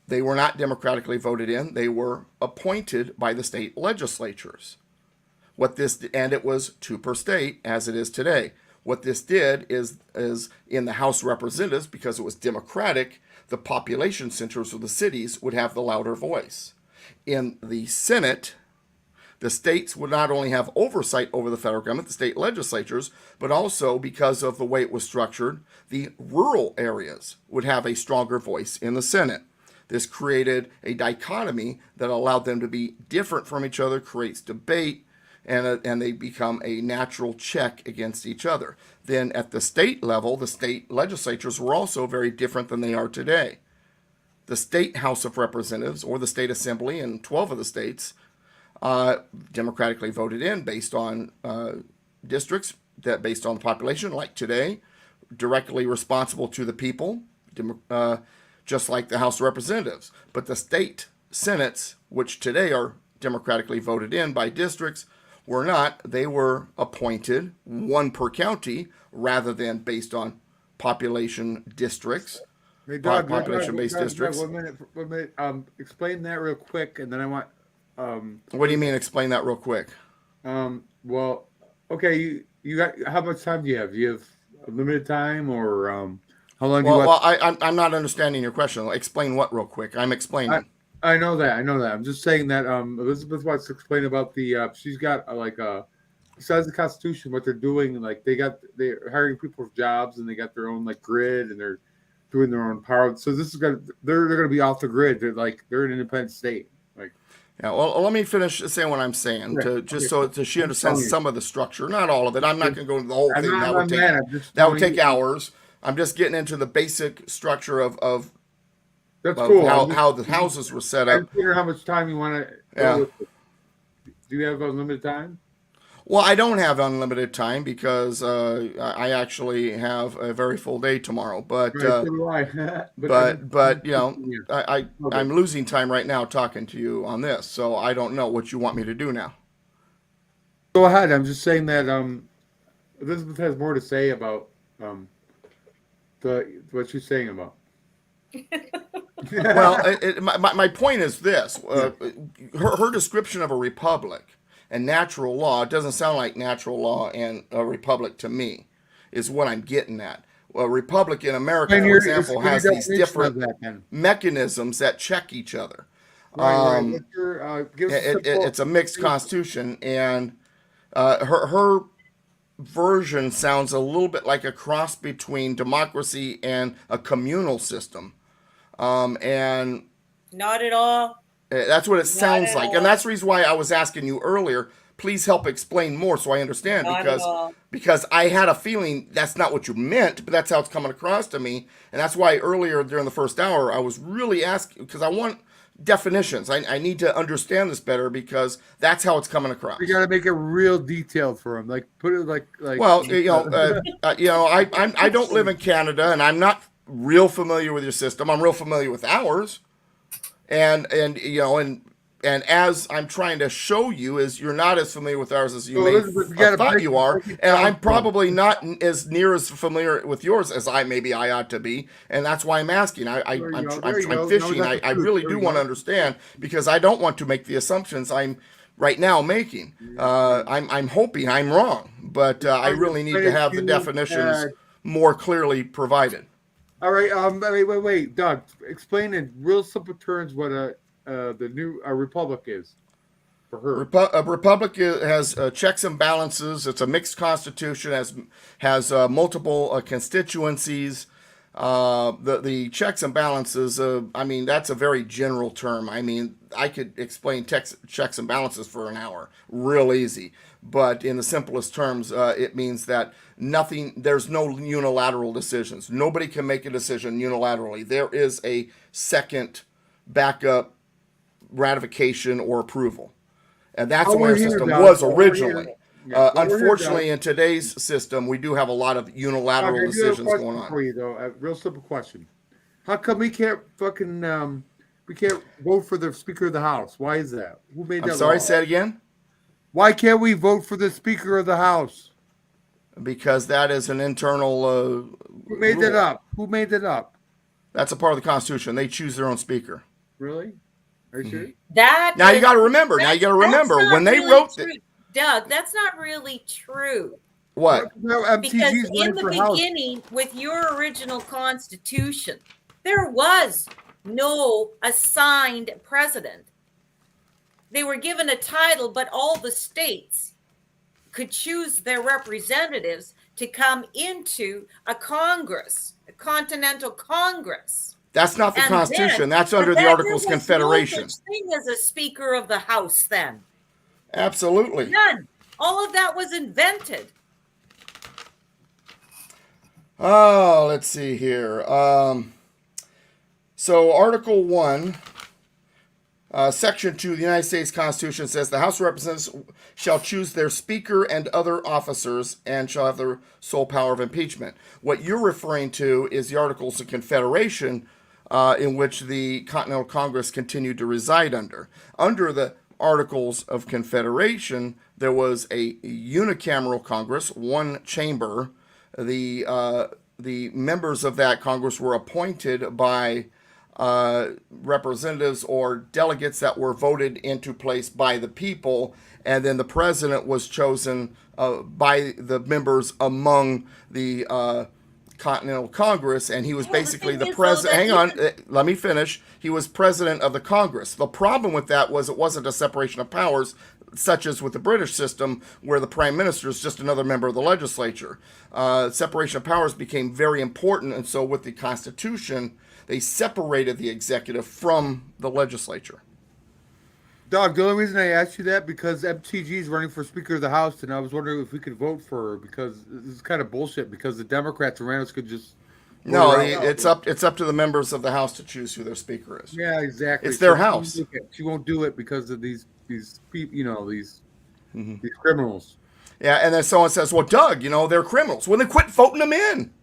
they were not democratically voted in. They were appointed by the state legislatures. And it was 2 per state, as it is today. What this did is in the House of Representatives, because it was democratic, the population centers of the cities would have the louder voice. In the Senate, the states would not only have oversight over the federal government, the state legislatures, but also, because of the way it was structured, the rural areas would have a stronger voice in the Senate. This created a dichotomy that allowed them to be different from each other, creates debate, and they become a natural check against each other. Then at the state level, the state legislatures were also very different than they are today. The state House of Representatives, or the state assembly in 12 of the states, democratically voted in based on districts, that based on the population, like today, directly responsible to the people, just like the House of Representatives. But the state senates, which today are democratically voted in by districts, were not. They were appointed, 1 per county, rather than based on population districts. Hey, Doug, population-based districts. One minute. Explain that real quick, and then I want. What do you mean? Explain that real quick. Well, okay. You got, how much time do you have? Do you have a limited time, or how long do you want? I'm not understanding your question. Explain what real quick? I'm explaining. I know that. I know that. I'm just saying that Elizabeth wants to explain about the she's got besides the Constitution, what they're doing, like they're hiring people for jobs and they got their own like grid and they're doing their own power. So this is gonna they're gonna be off the grid. They're an independent state. Like Yeah, well, let me finish saying what I'm saying so she understands some of the structure, not all of it. I'm not going to go into the whole thing. That would take hours. I'm just getting into the basic structure of that's cool. How the houses were set I up. just wonder how much time you want to. Yeah. Do you have unlimited time? Well, I don't have unlimited time because I actually have a very full day tomorrow. But Right, so do I. but you know, I'm losing time right now talking to you on this, so I don't know what you want me to do now. Go ahead. I'm just saying that Elizabeth has more to say about what she's saying about. Well, my point is this: her description of a republic and natural law, it doesn't sound like natural law and a republic to me, is what I'm getting at. A republic in America, for example, has these different mechanisms that check each other. Right. It's a mixed constitution, and her version sounds a little bit like a cross between democracy and a communal system. And Not at all. that's what it sounds like. And that's the reason why I was asking you earlier, please help explain more so I understand. Because I had a feeling that's not what you meant, but that's how it's coming across to me. And that's why earlier during the first hour, I was really asking, because I want definitions. I need to understand this better because that's how it's coming across. You got to make it real detailed for him. Like put it like. Well, I don't live in Canada, and I'm not real familiar with your system. I'm real familiar with ours, and as I'm trying to show you, is you're not as familiar with ours as you thought you are, and I'm probably not as near as familiar with yours as I ought to be, and that's why I'm asking. I'm fishing. I really do want to understand because I don't want to make the assumptions I'm right now making. I'm hoping I'm wrong, but I really need to have the definitions more clearly provided. All right. Wait, Doug. Explain in real simple terms what the new republic is for her. A republic has checks and balances. It's a mixed constitution. Has multiple constituencies. The checks and balances. That's a very general term. I could explain checks and balances for an hour, real easy. But in the simplest terms, it means that there's no unilateral decisions. Nobody can make a decision unilaterally. There is a second backup ratification or approval. And that's the way our system was originally. Unfortunately, in today's system, we do have a lot of unilateral decisions going on. For you, though, a real simple question. How come we can't we can't vote for the Speaker of the House? Why is that? Who made that law? Say it again? Why can't we vote for the Speaker of the House? Because that is an internal Who made that up? Who made that up? That's a part of the Constitution. They choose their own speaker. Really? Are you sure? Now you got to remember. When they wrote it, Doug, that's not really true. What? Because in the beginning, with your original Constitution, there was no assigned president. They were given a title, but all the states could choose their representatives to come into a Congress, a continental Congress. That's not the Constitution. That's under the Articles of Confederation. No such thing as a Speaker of the House then. Absolutely. None. All of that was invented. Oh, let's see here. So Article 1, Section 2 of the United States Constitution says the House of Representatives shall choose their Speaker and other officers and shall have the sole power of impeachment. What you're referring to is the Articles of Confederation in which the Continental Congress continued to reside under. Under the Articles of Confederation, there was a unicameral Congress, one chamber. The members of that Congress were appointed by representatives or delegates that were voted into place by the people, and then the president was chosen by the members among the Continental Congress, and he was Well, the basically thing the is, though, president. that Hang on, even- let me finish. He was president of the Congress. The problem with that was it wasn't a separation of powers, such as with the British system, where the prime minister is just another member of the legislature. Separation of powers became very important, and so with the Constitution, they separated the executive from the legislature. Dog, the only reason I asked you that because MTG is running for Speaker of the House, and I was wondering if we could vote for her because this is kind of bullshit. Because the Democrats around us could just No, vote her out. it's up to the members of the House to choose who their speaker is. Yeah, exactly. It's their she house. won't do it. She won't do it because of these people, these Mm-hmm. these criminals. Yeah, and then someone says, "Well, Doug, they're criminals." Well, then quit voting them in.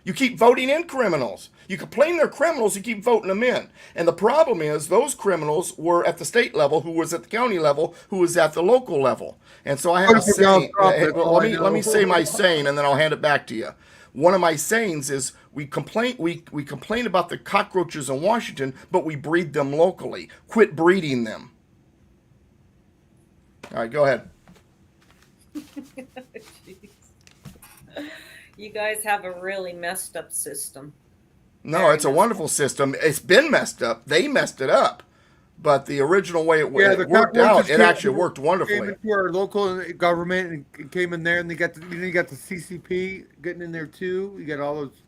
You keep voting in criminals. You complain they're criminals, you keep voting them in. And the problem is those criminals were at the state level, who was at the county level, who was at the local level. And so I have a saying. Let me say my saying, and then I'll hand it back to you. One of my sayings is we complain about the cockroaches in Washington, but we breed them locally. Quit breeding them. All right, go ahead. You guys have a really messed up system. No, it's a wonderful system. It's been messed up. They messed it up. But the original way it worked out, it actually worked wonderfully. Came into our local government and came in there, and you got the CCP getting in there too. You got all those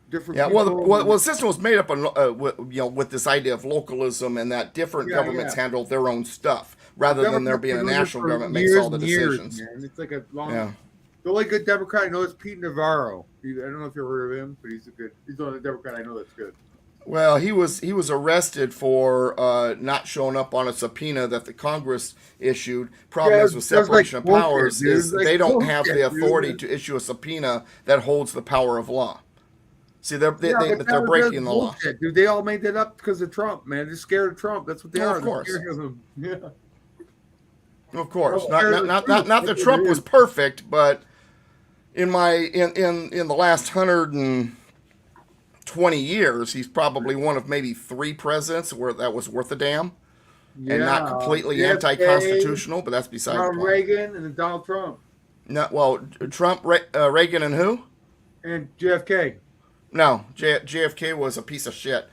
different. Yeah, people. well, the system was made up, with this idea of localism and that different governments handled their own stuff rather than there being a national government makes all the decisions. Man. It's like a long. Yeah. The only good Democrat I know is Pete Navarro. I don't know if you've heard of him, but he's the only Democrat I know that's good. Well, he was arrested for not showing up on a subpoena that the Congress issued. Problem is with separation of powers is they don't have the authority to issue a subpoena that holds the power of law. See, they're breaking the law. Dude, they all made that up because of Trump, man. They're scared of Trump. That's what they are. Of course. They're scared of him. Yeah. Of course. Oh, Not that Trump was perfect, but in the last 120 years, he's probably one of maybe 3 presidents where that was worth a damn, and not completely anti-constitutional. But that's beside the point. Ronald Reagan and then Donald Trump. No, well, Trump, Reagan, and who? And JFK. No, JFK was a piece of shit.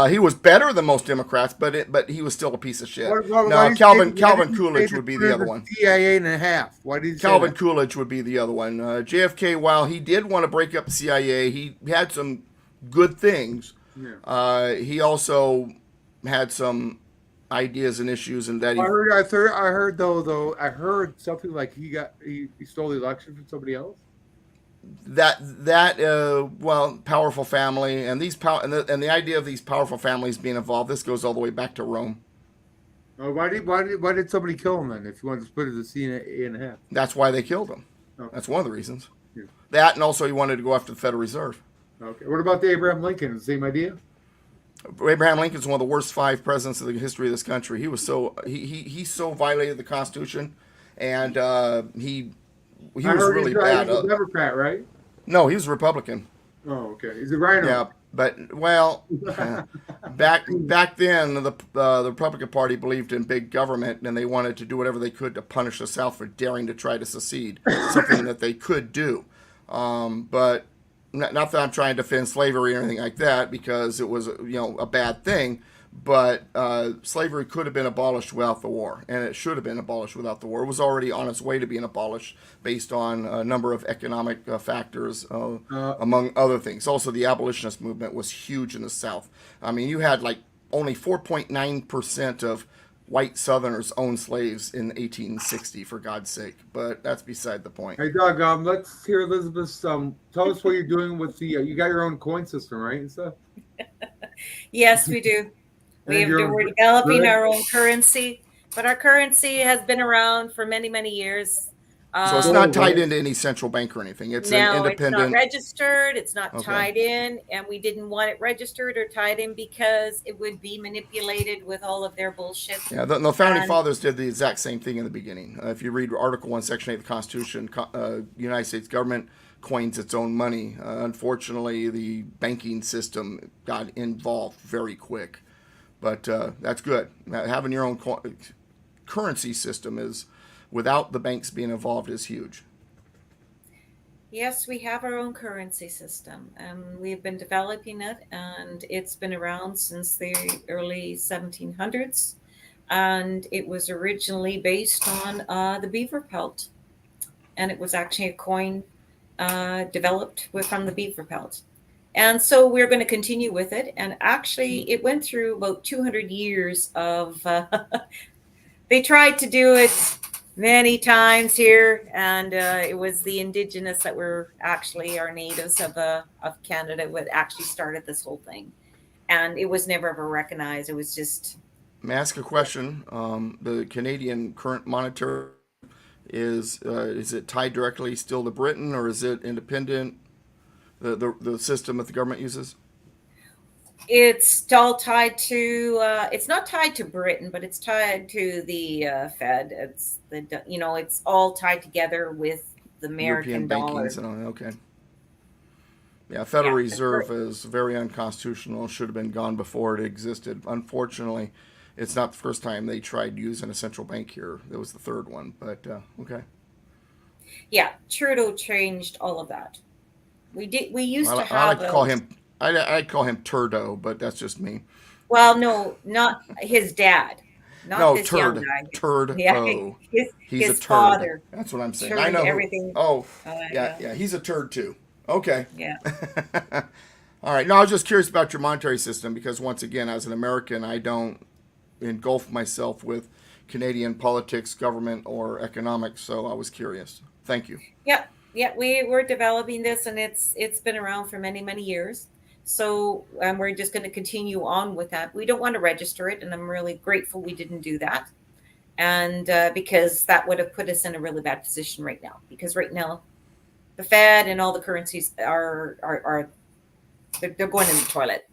He was better than most Democrats, but he was still a piece of shit. No, Calvin Coolidge would be the other one. CIA and a half. Why did he Calvin Coolidge would be the other one. JFK, while he did want to break up the CIA, he had some good things. Yeah. He also had some ideas and issues, and that I heard something like he stole the election from somebody else. Powerful family, and the idea of these powerful families being involved. This goes all the way back to Rome. Why did somebody kill him then? If you wanted to split it to CIA and a half. That's why they killed him. Okay. That's one of the reasons. Yeah. That, and also he wanted to go after the Federal Reserve. Okay. What about the Abraham Lincoln? The same idea? Abraham Lincoln's one of the worst 5 presidents of the history of this country. He was he so violated the Constitution, and he was really bad. He's a Democrat, right? No, he was a Republican. Oh, okay. He's a rhino. Yeah, but back then the Republican Party believed in big government, and they wanted to do whatever they could to punish the South for daring to try to secede, something that they could do. But not that I'm trying to defend slavery or anything like that, because it was a bad thing. But slavery could have been abolished without the war, and it should have been abolished without the war. It was already on its way to being abolished based on a number of economic factors, among other things. Also, the abolitionist movement was huge in the South. I mean, you had like only 4.9% of white Southerners owned slaves in 1860, for God's sake. But that's beside the point. Hey, Doug, let's hear Elizabeth. Tell us what you're doing with the. You got your own coin system, right, and stuff. Yes, we do. We're developing our own currency, but our currency has been around for many, many years. So it's not tied into any central bank or anything. It's an independent. It's not registered. It's not tied in, and we didn't want it registered or tied in because it would be manipulated with all of their bullshit. Yeah, the founding fathers did the exact same thing in the beginning. If you read Article 1, Section 8 of the Constitution, United States government coins its own money. Unfortunately, the banking system got involved very quick. But that's good. Having your own currency system without the banks being involved is huge. Yes, we have our own currency system, and we've been developing it, and it's been around since the early 1700s. And it was originally based on the beaver pelt, and it was actually a coin developed from the beaver pelt. And so we're going to continue with it. And actually, it went through about 200 years of they tried to do it many times here, and it was the indigenous that were actually our natives of Canada what actually started this whole thing, and it was never ever recognized. It was just May I ask a question? The Canadian current monetary is it tied directly still to Britain, or is it independent? The system that the government uses. it's all tied to it's not tied to Britain, but it's tied to the Fed. It's the it's all tied together with the European American banking. dollar. Okay. Yeah, Federal Yeah, Reserve is very unconstitutional. Should have been gone before it existed. Unfortunately, it's not the first time they tried using a central bank here. That was the third one. But okay. yeah, Trudeau changed all of that. We used to I like have to call a him. I'd call him Turdo, but that's just me. well, no, not his dad, not No, this young turd, guy. turd. Yeah, Oh, his he's a his turd. father That's what I'm saying. I turned know who. everything. Oh, yeah, Yeah, yeah. He's a turd too. Okay. yeah. All right. No, I was just curious about your monetary system because once again, as an American, I don't engulf myself with Canadian politics, government, or economics. So I was curious. Thank you. Yeah, yeah, we're developing this, and it's been around for many many years. So we're just going to continue on with that. We don't want to register it, and I'm really grateful we didn't do that, and because that would have put us in a really bad position right now. Because right now, the Fed and all the currencies are they're going in the toilet.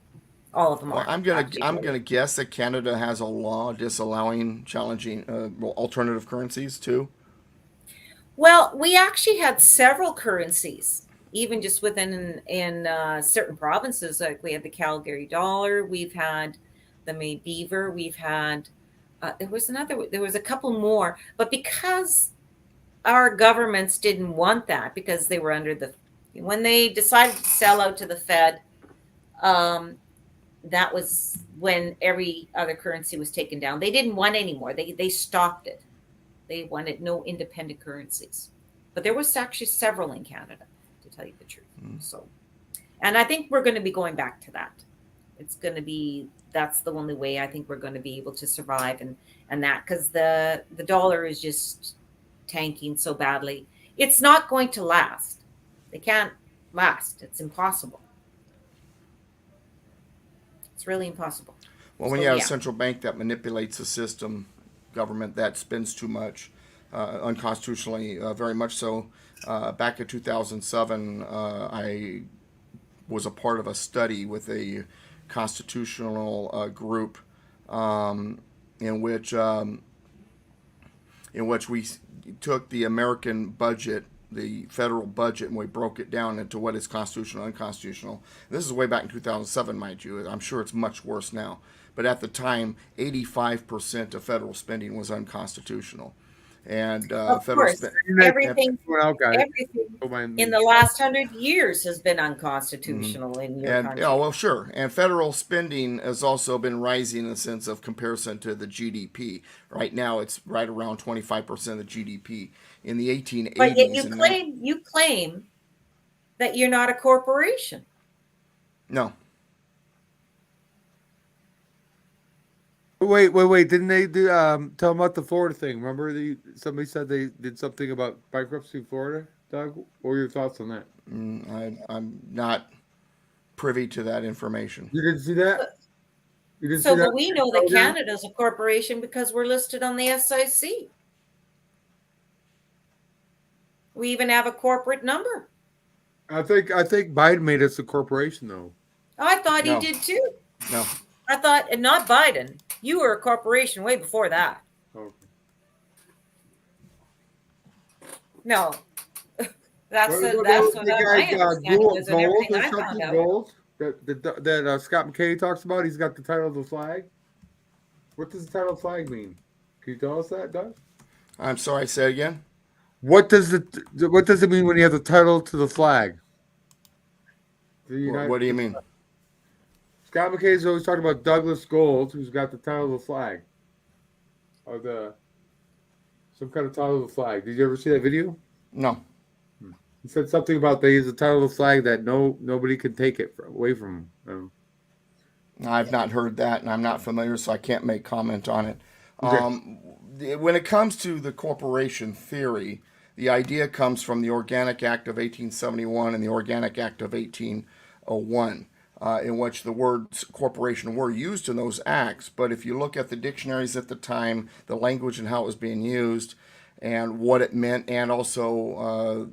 All of them Well, are actually I'm going. gonna guess that Canada has a law disallowing challenging alternative currencies too. Well, we actually had several currencies, even just within in certain provinces. Like we had the Calgary dollar, we've had the May Beaver, we've had there was a couple more, but because our governments didn't want that, because they were under the when they decided to sell out to the Fed, um, that was when every other currency was taken down. They didn't want anymore. They stopped it. They wanted no independent currencies. But there was actually several in Canada, to tell you the truth. So, and I think we're going to be going back to that. It's going to be that's the only way I think we're going to be able to survive and that because the dollar is just tanking so badly. It's not going to last. They can't last. It's impossible. It's really impossible. Well, when So you have a yeah. central bank that manipulates the system, government that spends too much, unconstitutionally, very much so. Back in 2007, I was a part of a study with a constitutional group um, in which um, in which we took the American budget, the federal budget, and we broke it down into what is constitutional and unconstitutional. This is way back in 2007, mind you. I'm sure it's much worse now. But at the time, 85% of federal spending was unconstitutional. And Of federal course, spending. everything Everyone out, guys. everything Don't mind in me. the last 100 years has been unconstitutional in your And country. yeah, well, sure. And federal spending has also been rising in the sense of comparison to the GDP. Right now, it's right around 25% of GDP. In the 1880s, But yet and you claim that you're not a corporation. no, Wait. Didn't they do tell them about the Florida thing? Remember somebody said they did something about bankruptcy in Florida, Doug? What were your thoughts on that? I'm not privy to that information. You didn't see that? You didn't see So, that? but we know that program? Canada's a corporation because we're listed on the SIC. We even have a corporate number. I think Biden made us a corporation though. I thought No. he did too. No. I thought, and not Biden. You were a corporation way before that. Okay. No, that's What what the my guy, understanding was, and gold everything or I found something out. gold that Scott McKay talks about? He's got the title of the flag. What does the title of the flag mean? Can you tell us that, Doug? I'm sorry, say it again. What does it mean when you have the title to the flag? What do you mean? Scott McKay's always talking about Douglas Gold, who's got the title of the flag, or some kind of title of the flag. Did you ever see that video? No. He said something about they use the title of the flag that nobody can take it away from him. I've not heard that, and I'm not familiar, so I can't make comment on it. Okay. When it comes to the corporation theory, the idea comes from the Organic Act of 1871 and the Organic Act of 1801, in which the words corporation were used in those acts. But if you look at the dictionaries at the time, the language and how it was being used, and what it meant, and also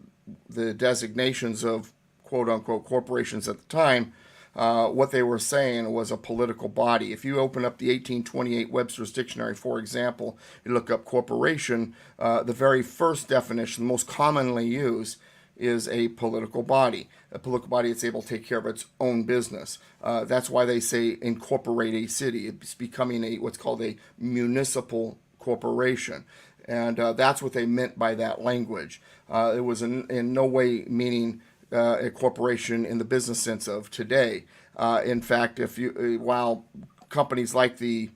the designations of quote-unquote corporations at the time, what they were saying was a political body. If you open up the 1828 Webster's Dictionary, for example, you look up corporation, the very first definition, most commonly used, is a political body. A political body that's able to take care of its own business. That's why they say incorporate a city. It's becoming what's called a municipal corporation. And that's what they meant by that language. It was in no way meaning a corporation in the business sense of today. In fact, while companies like the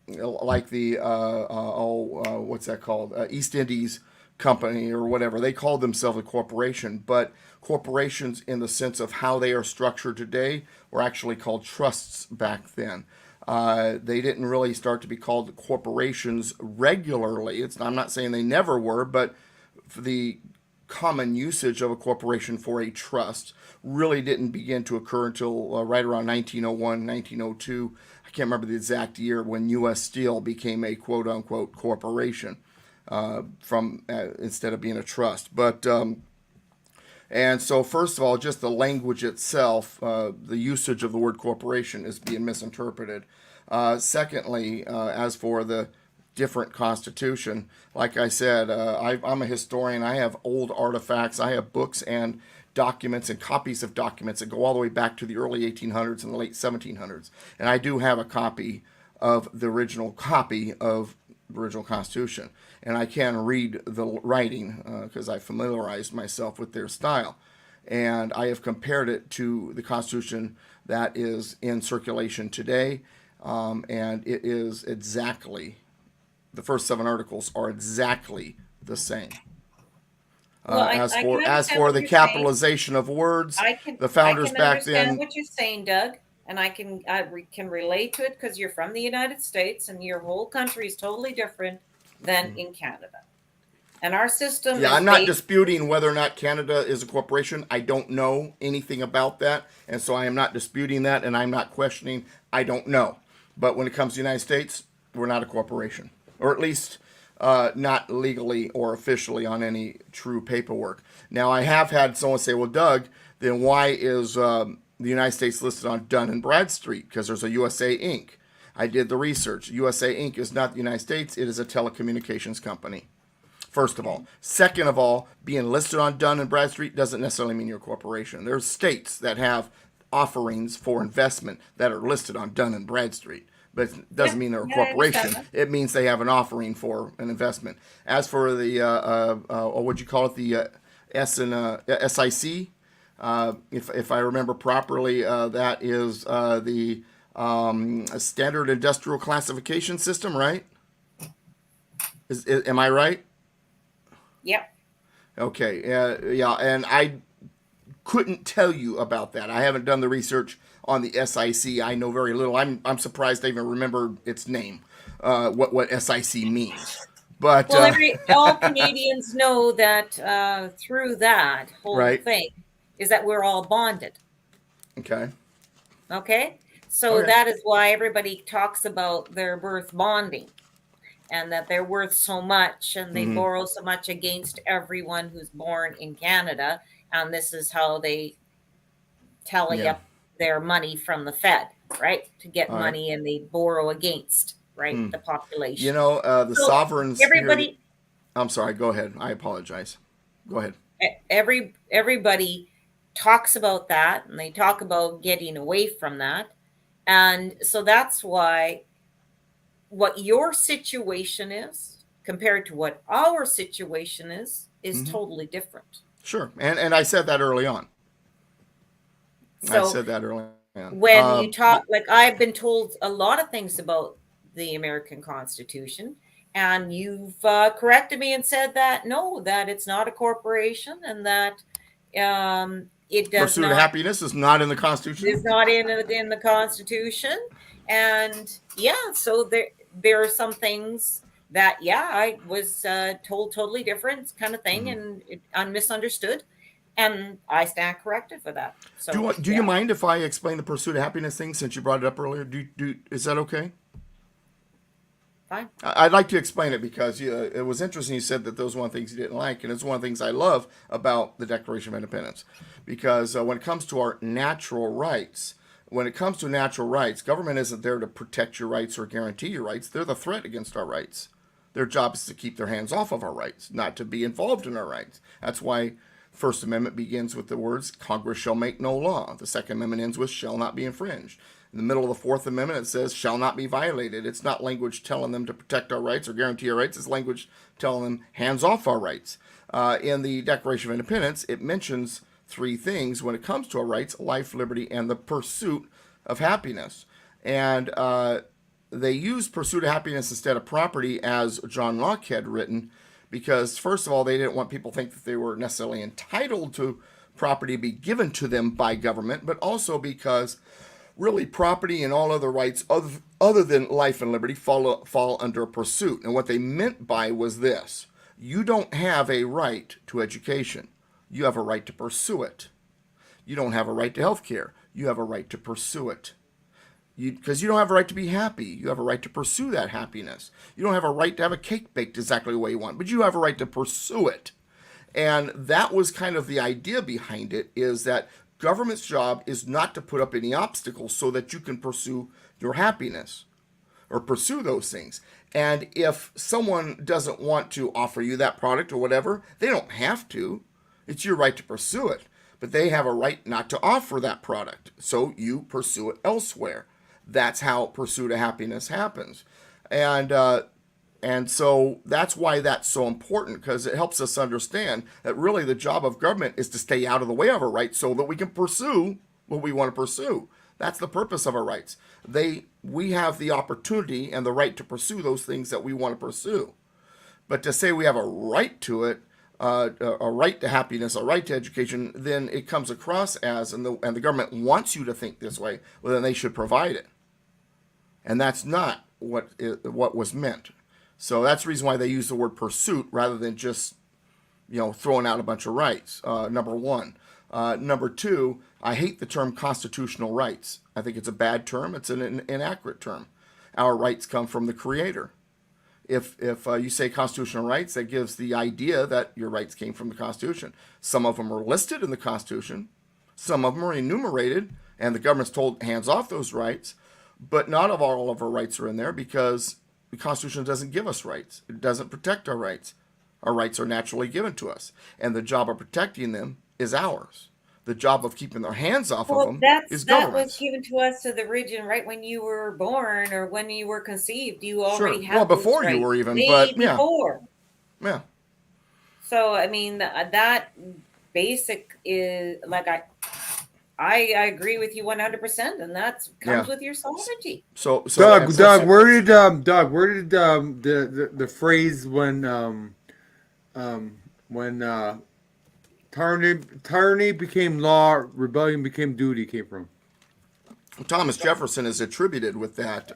what's that called? East Indies Company or whatever, they called themselves a corporation, but corporations in the sense of how they are structured today were actually called trusts back then. They didn't really start to be called corporations regularly. I'm not saying they never were, but the common usage of a corporation for a trust really didn't begin to occur until right around 1901, 1902. I can't remember the exact year when U.S. Steel became a quote-unquote corporation instead of being a trust. But and so, first of all, just the language itself, the usage of the word corporation is being misinterpreted. Secondly, as for the different constitution, like I said, I'm a historian. I have old artifacts. I have books and documents and copies of documents that go all the way back to the early 1800s and the late 1700s. And I do have a copy of the original Constitution. And I can read the writing because I familiarized myself with their style. And I have compared it to the Constitution that is in circulation today. And it is exactly, the first 7 articles are exactly the same. Well, as for the capitalization of words, the founders back then. I can understand what you're saying, Doug, and I can relate to it because you're from the United States and your whole country is totally different than in Canada. And our system. Yeah, I'm not disputing whether or not Canada is a corporation. I don't know anything about that, and so I am not disputing that, and I'm not questioning. I don't know. But when it comes to the United States, we're not a corporation, or at least not legally or officially on any true paperwork. Now, I have had someone say, well, Doug, then why is the United States listed on Dun & Bradstreet? Because there's a USA Inc. I did the research. USA Inc. is not the United States. It is a telecommunications company, first of all. Second of all, being listed on Dun & Bradstreet doesn't necessarily mean you're a corporation. There's states that have offerings for investment that are listed on Dun & Bradstreet. But it doesn't mean they're a corporation. It means they have an offering for an investment. As for the, what'd you call it, the SIC, if I remember properly, that is the Standard Industrial Classification System, right? Am I right? Yep. Okay. Yeah, and I couldn't tell you about that. I haven't done the research on the SIC. I know very little. I'm surprised I even remember its name, what SIC means. But well, all Canadians know that through that whole thing is that we're all bonded. Okay. Okay. So that is why everybody talks about their birth bonding, and that they're worth so much, and they borrow so much against everyone who's born in Canada, and this is how they tally up their money from the Fed, right? To get money, and they borrow against, the population. You know, the sovereigns. Everybody. I'm sorry. Go ahead. I apologize. Go ahead. Everybody talks about that, and they talk about getting away from that, and so that's why what your situation is compared to what our situation is Mhm. totally different. Sure. And I said that early on. I So said that early on. when you talk, like I've been told a lot of things about the American Constitution, and you've corrected me and said that no, that it's not a corporation, and that it does Pursuit of not happiness is not in the Constitution. is not in the Constitution, and yeah, so there are some things that I was told totally different kind of thing, and I'm misunderstood, and I stand corrected for that. So Do you mind if I explain the pursuit of happiness thing since you brought it up earlier? Is that okay? Fine. I'd like to explain it because it was interesting. You said that those were one of the things you didn't like, and it's one of the things I love about the Declaration of Independence. Because when it comes to our natural rights, government isn't there to protect your rights or guarantee your rights. They're the threat against our rights. Their job is to keep their hands off of our rights, not to be involved in our rights. That's why First Amendment begins with the words, Congress shall make no law. The Second Amendment ends with, shall not be infringed. In the middle of the Fourth Amendment, it says, shall not be violated. It's not language telling them to protect our rights or guarantee our rights. It's language telling them, hands off our rights. In the Declaration of Independence, it mentions three things when it comes to our rights: life, liberty, and the pursuit of happiness. And they use pursuit of happiness instead of property, as John Locke had written, because, first of all, they didn't want people to think that they were necessarily entitled to property be given to them by government, but also because really property and all other rights other than life and liberty fall under pursuit. And what they meant by was this: you don't have a right to education. You have a right to pursue it. You don't have a right to health care. You have a right to pursue it. Because you don't have a right to be happy. You have a right to pursue that happiness. You don't have a right to have a cake baked exactly the way you want, but you have a right to pursue it. And that was kind of the idea behind it, is that government's job is not to put up any obstacles so that you can pursue your happiness or pursue those things. And if someone doesn't want to offer you that product or whatever, they don't have to. It's your right to pursue it. But they have a right not to offer that product. So you pursue it elsewhere. That's how pursuit of happiness happens. And so that's why that's so important, because it helps us understand that really the job of government is to stay out of the way of our rights so that we can pursue what we want to pursue. That's the purpose of our rights. We have the opportunity and the right to pursue those things that we want to pursue. But to say we have a right to it, a right to happiness, a right to education, then it comes across as, and the government wants you to think this way, well, then they should provide it. And that's not what was meant. So that's the reason why they use the word pursuit rather than just, throwing out a bunch of rights, number one. Number two, I hate the term constitutional rights. I think it's a bad term. It's an inaccurate term. Our rights come from the Creator. If you say constitutional rights, that gives the idea that your rights came from the Constitution. Some of them are listed in the Constitution. Some of them are enumerated, and the government's told hands off those rights. But not all of our rights are in there because the Constitution doesn't give us rights. It doesn't protect our rights. Our rights are naturally given to us, and the job of protecting them is ours. The job of keeping their hands off of them is that government's. was given to us to the origin right when you were born or when you were conceived. You already Sure. had Well, those before you rights. were even, Way but yeah. before. Yeah. So I mean that basic is like I agree with you 100%, and that comes with your sovereignty. So Doug, where did the phrase when tyranny became law, rebellion became duty came from? Thomas Jefferson is attributed with that.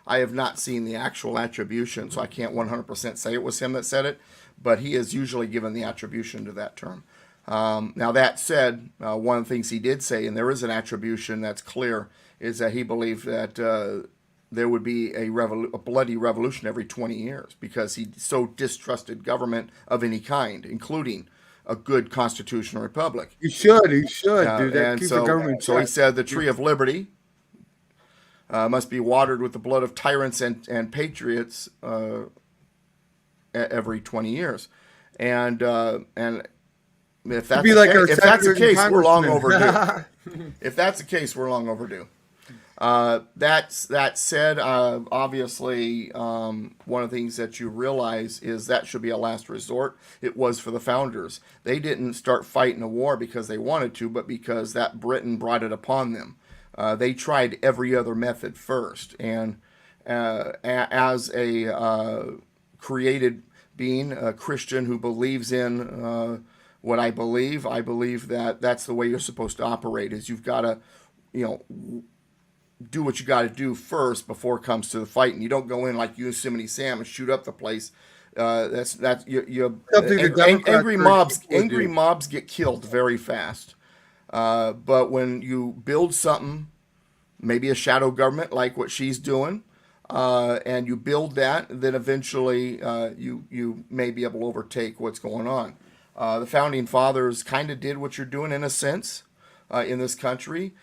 I have not seen the actual attribution, so I can't 100% say it was him that said it, but he is usually given the attribution to that term. Now, that said, one of the things he did say, and there is an attribution that's clear, is that he believed that there would be a bloody revolution every 20 years because he so distrusted government of any kind, including a good constitutional republic. He should do that. Keep the government so he said the tree of liberty must be watered with the blood of tyrants and patriots every 20 years. And if that's the case, we're long overdue. If that's the case, we're long overdue. That said, obviously, one of the things that you realize is that should be a last resort. It was for the founders. They didn't start fighting a war because they wanted to, but because that Britain brought it upon them. They tried every other method first, and as a created being, a Christian who believes in what I believe that that's the way you're supposed to operate. Is you've got to, you know, do what you got to do first before it comes to the fight, and you don't go in like Yosemite Sam and shoot up the place. That's you Something the Democrats angry mobs get killed very fast. But when you build something, maybe a shadow government like what she's doing, and you build that, then eventually you may be able to overtake what's going on. The founding fathers kind of did what you're doing in a sense in this country.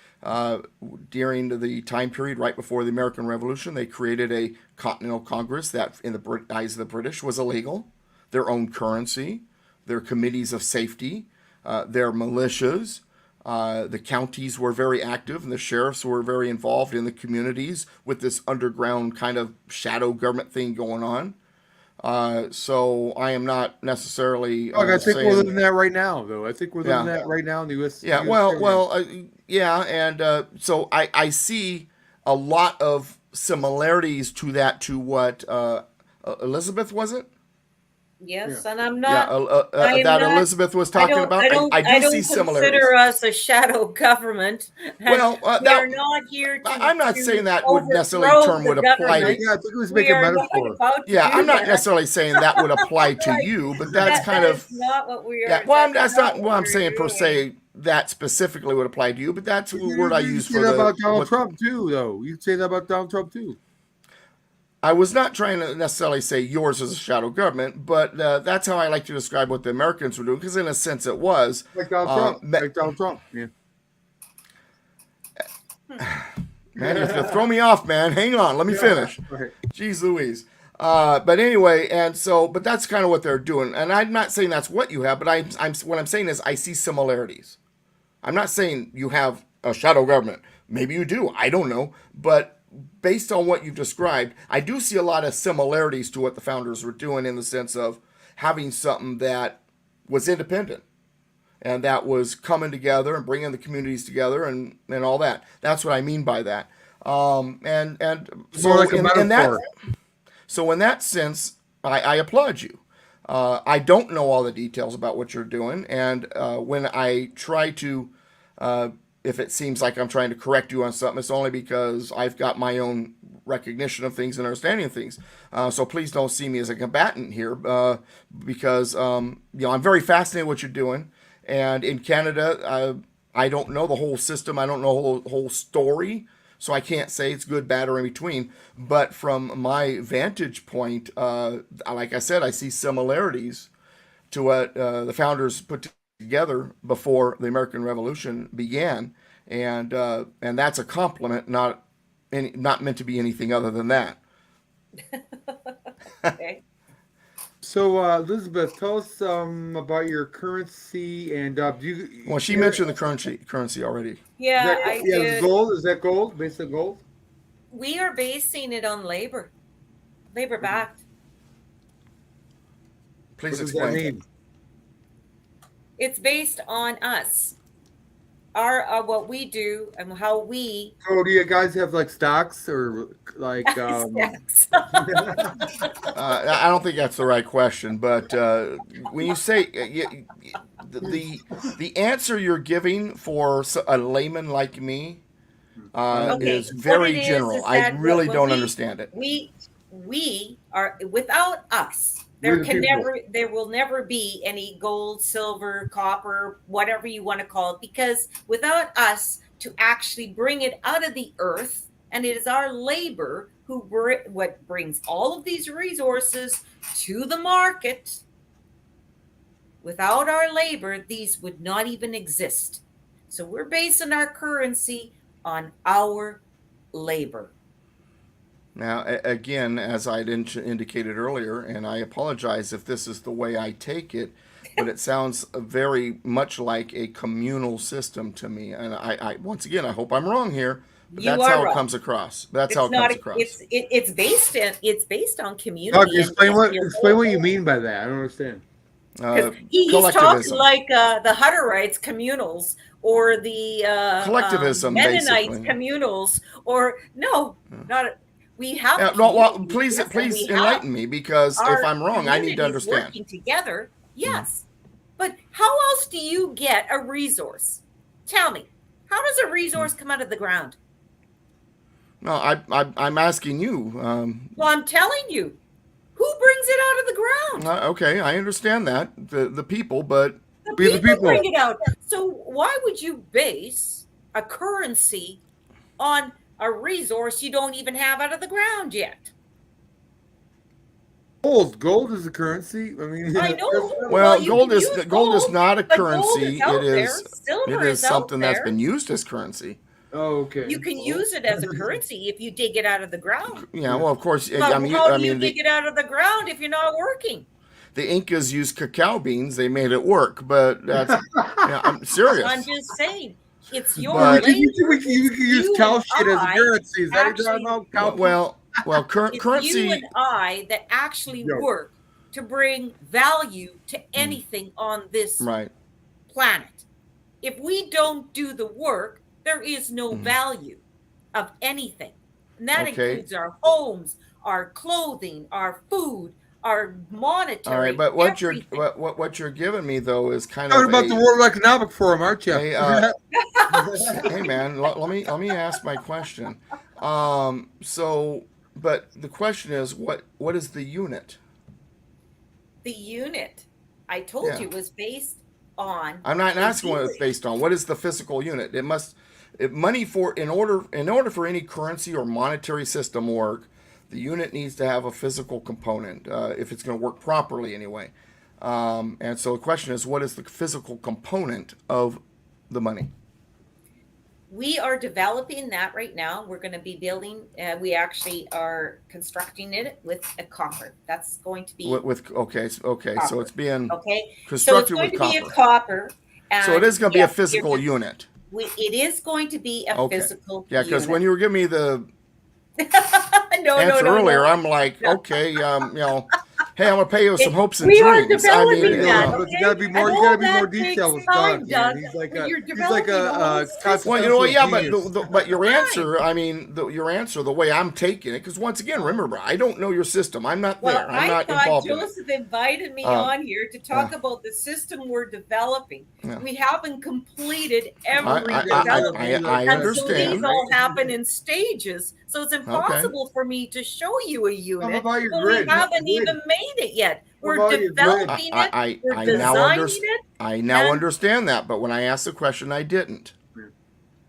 During the time period right before the American Revolution, they created a Continental Congress that, in the eyes of the British, was illegal. Their own currency, their committees of safety, their militias. The counties were very active, and the sheriffs were very involved in the communities with this underground kind of shadow government thing going on. So I am not necessarily. I think saying, we're living that right now, though. I think we're living that right now in the U.S. Yeah, and so I see a lot of similarities to that, to what Elizabeth, was it? Yes, and I'm not. Elizabeth was talking about. I do see similarities. Consider us a shadow government. Well, we're not here to. I'm not saying that would necessarily term would apply to. Yeah, I think it was making a metaphor. I'm not necessarily saying that would apply to you, but that's kind of not what we are. Yeah, well, that's not what I'm saying per se. That specifically would apply to you, but that's the word I use for that about Donald Trump too, though. You say that about Donald Trump too. I was not trying to necessarily say yours is a shadow government, but that's how I like to describe what the Americans were doing, because in a sense it was. Like Donald Trump. Like Donald Trump, yeah. Man, you're going to throw me off, man. Hang on, let me finish. Okay. Jeez Louise. But anyway, but that's kind of what they're doing. And I'm not saying that's what you have, but what I'm saying is I see similarities. I'm not saying you have a shadow government. Maybe you do. I don't know. But based on what you've described, I do see a lot of similarities to what the founders were doing, in the sense of having something that was independent and that was coming together and bringing the communities together and all that. That's what I mean by that. So more like a metaphor. So in that sense, I applaud you. I don't know all the details about what you're doing, and when I try to if it seems like I'm trying to correct you on something, it's only because I've got my own recognition of things and understanding of things. So please don't see me as a combatant here, because I'm very fascinated with what you're doing. And in Canada, I don't know the whole system. I don't know the whole story, so I can't say it's good, bad, or in between. But from my vantage point, like I said, I see similarities to what the founders put together before the American Revolution began, and that's a compliment, not meant to be anything other than that. Okay. So, Elizabeth, tell us about your currency and Well, she mentioned the currency already. Yeah, I did. Gold. Is that gold? Based on gold? We are basing it on labor backed. Please What does explain. that mean? It's based on us, our what we do and how we. So do you guys have like stocks or like? Stocks. I don't think that's the right question, but when you say the answer you're giving for a layman like me is very general. I really don't understand it. We are, without us. There will never be any gold, silver, copper, whatever you want to call it, because without us to actually bring it out of the earth, and it is our labor what brings all of these resources to the market. Without our labor, these would not even exist. So we're basing our currency on our labor. Now, again, as I'd indicated earlier, and I apologize if this is the way I take it, but it sounds very much like a communal system to me. And I once again, I hope I'm wrong here, You That's are how it wrong. comes across. That's It's how it not. comes across. It's based on community. Doug, and explain what your you mean by that. I don't understand. Because he's talking Collectivism. like the Hutterites communals or the Collectivism, Mennonites basically. communals, or no, not. We have. No, well, communities, please, yes, and please we have enlighten me, because if our I'm wrong, I need to communities understand. working together. Yes, but how else do you get a resource? Tell me, how does a resource come out of the ground? No, I'm asking you. Well, I'm telling you, who brings it out of the ground? Okay, I understand that the people, but The We the people people. bring it out. So why would you base a currency on a resource you don't even have out of the ground yet? Gold is a currency. I mean, I know. well, you gold can is use gold is not a but gold currency. is out It there. is Silver it is is out something that's there. been used as currency. Oh, okay. You can use it as a currency if you dig it out of the ground. Yeah, well, of course. But I mean, how do you dig it out of the ground if you're not working? the Incas used cacao beans. They made it work, but that's yeah, I'm serious. I'm just saying, it's your But- labor. we can use You cow and shit as a I currency. Is that what you're actually- talking about? Cow well, It's you currency. and I that actually Yo. work to bring value to anything on this Right. planet. If we don't do the work, there is no value of anything. And that Okay. includes our homes, our clothing, our food, our monetary. All right, but what everything. what you're giving me though is kind Talking of about the World Economic Forum, aren't you? Hey, hey man, let me ask my question. So, but the question is, what is the unit? The unit, I told Yeah. you, was based on. I'm not asking what it's based on. What is the physical unit? Money for in order for any currency or monetary system work, the unit needs to have a physical component if it's going to work properly anyway. And so the question is, what is the physical component of the money? We are developing that right now. We're going to be building. We actually are constructing it with a copper. That's going to be Okay, so Copper. it's being okay. So it's constructed going with to be a copper. copper. So it is going to be yeah, a physical unit. It is going to be a Okay. physical. Yeah, because when unit. you were giving me the no, answer no, earlier, no. I'm like, okay, hey, I'm gonna pay you with some hopes and We are dreams. developing that. But Okay? you gotta be more. And You gotta all be more that detailed with takes time, Doug. Doug. Man. He's like When a you're he's like developing a whole system. Well, you know, yeah, but genius. but your answer, I mean, your answer, the way I'm taking it, because once again, remember, I don't know your system. I'm not Well, there. I'm I not thought involved in it. Joseph invited me on here to talk about the system we're developing. Yeah. We haven't completed every I development. I And so these understand. all happen in stages. So it's impossible for me to show you a unit about your when grid? we haven't Grid. even made it yet. What We're about your grid? developing it. We're I now designing understand. it. I now and- understand that, but when I asked the question, I didn't.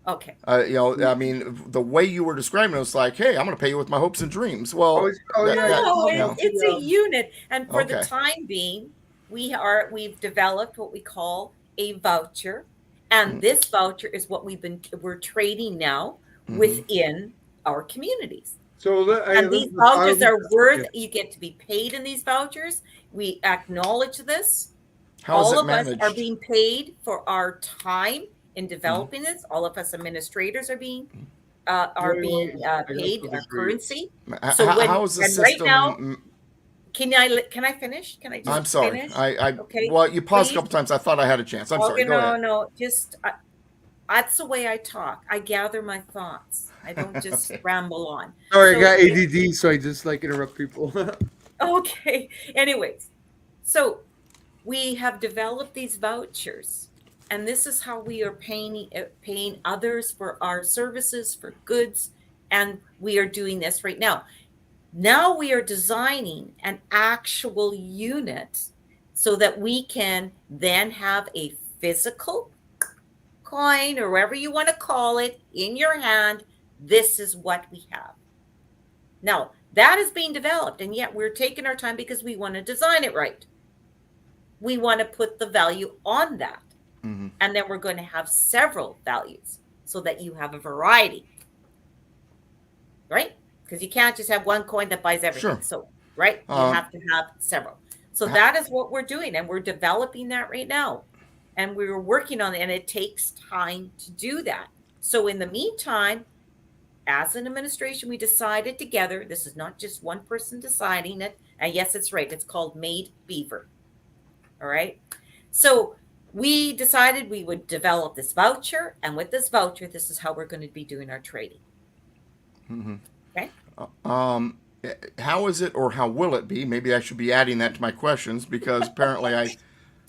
Okay. You know, I mean, the way you were describing it was like, "Hey, I'm going to pay you with my hopes and dreams." Well, Oh, that- yeah. that- No, you know. it's a unit. And for the Okay. time being, we've developed what we call a voucher. And Mm. this voucher is what we're trading now Mhm. within our communities. So And these vouchers are worth, you get to be paid in these vouchers. We acknowledge this. How is All it of us managed? are being paid for our time in developing this. All of us administrators are being paid our currency. So How is the and right system? now- Can I finish? Can I just I'm sorry. finish? I Okay, well, you paused please. a couple times. I thought I had a chance. I'm sorry. Okay, Go ahead. no, just that's the way I talk. I gather my thoughts. I don't just Okay. ramble on. Sorry, I So got if- ADD, so I just like interrupt people. Okay. Anyways, so we have developed these vouchers, and this is how we are paying others for our services, for goods, and we are doing this right now. Now we are designing an actual unit so that we can then have a physical coin, or whatever you want to call it, in your hand. This is what we have. Now, that is being developed, and yet we're taking our time because we want to design it right. We want to put the value on that. Mhm. And then we're going to have several values so that you have a variety. Right? Because you can't just have one coin that buys everything. Sure. So, right? You have to have several. So that is what we're doing, and we're developing that right now. And we're working on it, and it takes time to do that. So in the meantime, as an administration, we decided together, this is not just one person deciding it. And yes, it's right. It's called Made Beaver. All right. So we decided we would develop this voucher. And with this voucher, this is how we're going to be doing our trading. Mm-hmm. Okay. How is it, or how will it be? Maybe I should be adding that to my questions, because apparently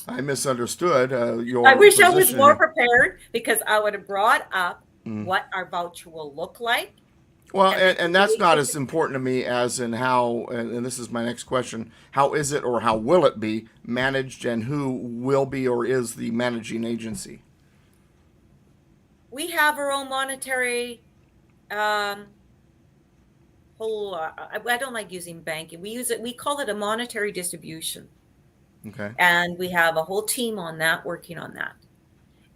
I misunderstood your I wish I was position more here. prepared, because I would have brought up what our voucher will look like. Well, and that's not as important to me as in how, and this is my next question, how is it, or how will it be managed, and who will be or is the managing agency? We have our own monetary I don't like using banking. We call it a monetary distribution. Okay. And we have a whole team on that, working on that.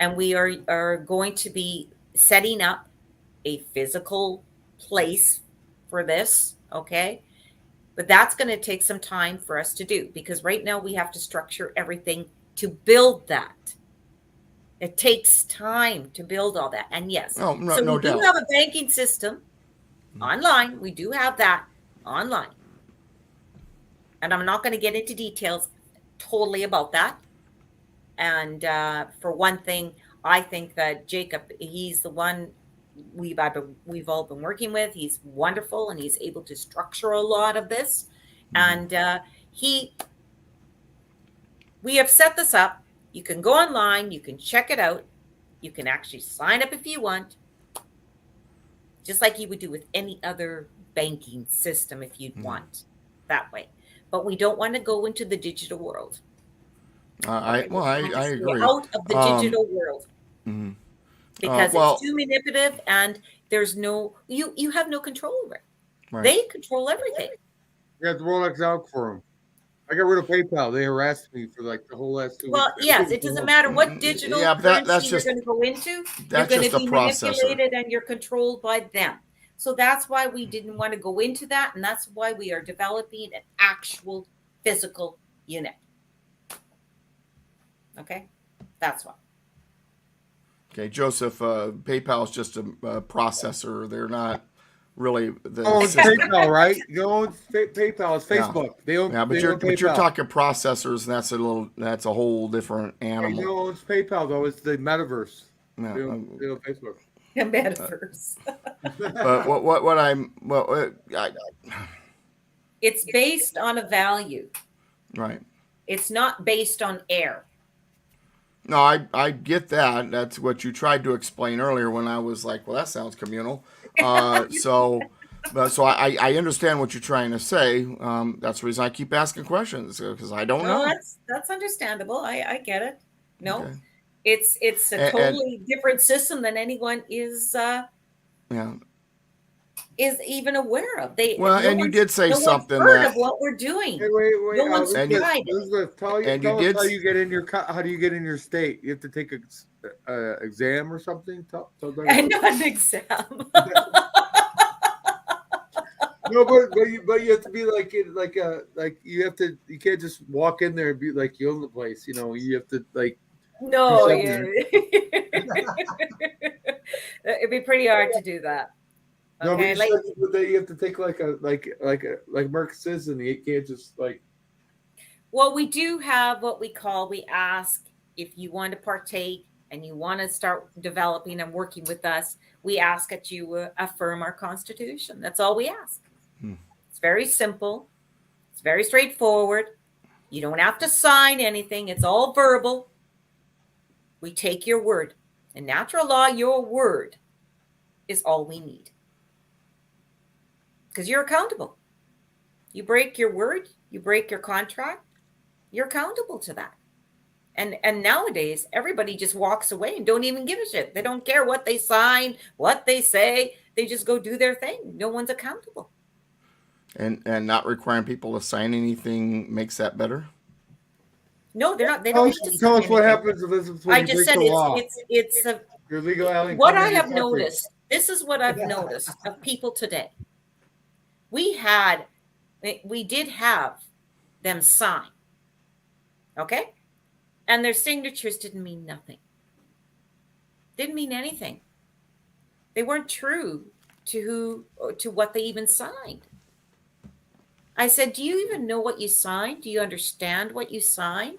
And we are going to be setting up a physical place for this, okay? But that's going to take some time for us to do, because right now we have to structure everything to build that. It takes time to build all that. And yes, Oh, no, so no we do doubt. have a banking system online. We do have that online. And I'm not going to get into details totally about that. And for one thing, I think that Jacob, he's the one we've all been working with. He's wonderful, and he's able to structure a lot of this. And we have set this up. You can go online, you can check it out. You can actually sign up if you want, just like you would do with any other banking system if you'd want that way. But we don't want to go into the digital world. I agree. Out of the digital world. Because it's too manipulative, and there's no, you have no control over it. Right. They control everything. You got the Rolex out for them. I got rid of PayPal. They harassed me for like the whole last 2 weeks. Well, yes, it doesn't matter what digital currency you're going to go into. You're going to be manipulated, and you're controlled by them. So that's why we didn't want to go into that, and that's why we are developing an actual physical unit. Okay, that's why. Okay, Joseph, PayPal is just a processor. They're not really the. Oh, it's PayPal, right? You know, PayPal is Facebook. Yeah. But you're talking processors, and that's a whole different animal. You know, it's PayPal though. It's the metaverse. Yeah. They don't Facebook. The metaverse. But it's based on a value. Right. It's not based on air. No, I get that. That's what you tried to explain earlier when I was like, well, that sounds communal. So I understand what you're trying to say. That's the reason I keep asking questions, because I don't know. That's understandable. I get it. No, Okay. It's a totally different system than anyone is even aware of. You did say something heard that of what we're doing. Wait. No one's tried it. Elizabeth, tell us how you get in your how do you get in your state? You have to take a exam or something. Tell And not an exam. No, but you have to be you have to, you can't just walk in there and be like you own the place. You know, you have to like. No, it'd be pretty hard to do that. Okay, no, but you have to take like Mark says, and you can't just like. Well, we do have what we ask if you want to partake and you want to start developing and working with us. We ask that you affirm our Constitution. That's all we ask. It's very simple. It's very straightforward. You don't have to sign anything. It's all verbal. We take your word. In natural law, your word is all we need. Because you're accountable. You break your word, you break your contract, you're accountable to that. And nowadays, everybody just walks away and don't even give a shit. They don't care what they sign, what they say. They just go do their thing. No one's accountable. And not requiring people to sign anything makes that better? No, they're not. They don't. Tell us what happens if this is when I you just break said the law. it's a. Your legal alien. What I have noticed. This is what I've noticed of people today. We did have them sign, okay? And their signatures didn't mean nothing. Didn't mean anything. They weren't true to what they even signed. I said, do you even know what you signed? Do you understand what you signed?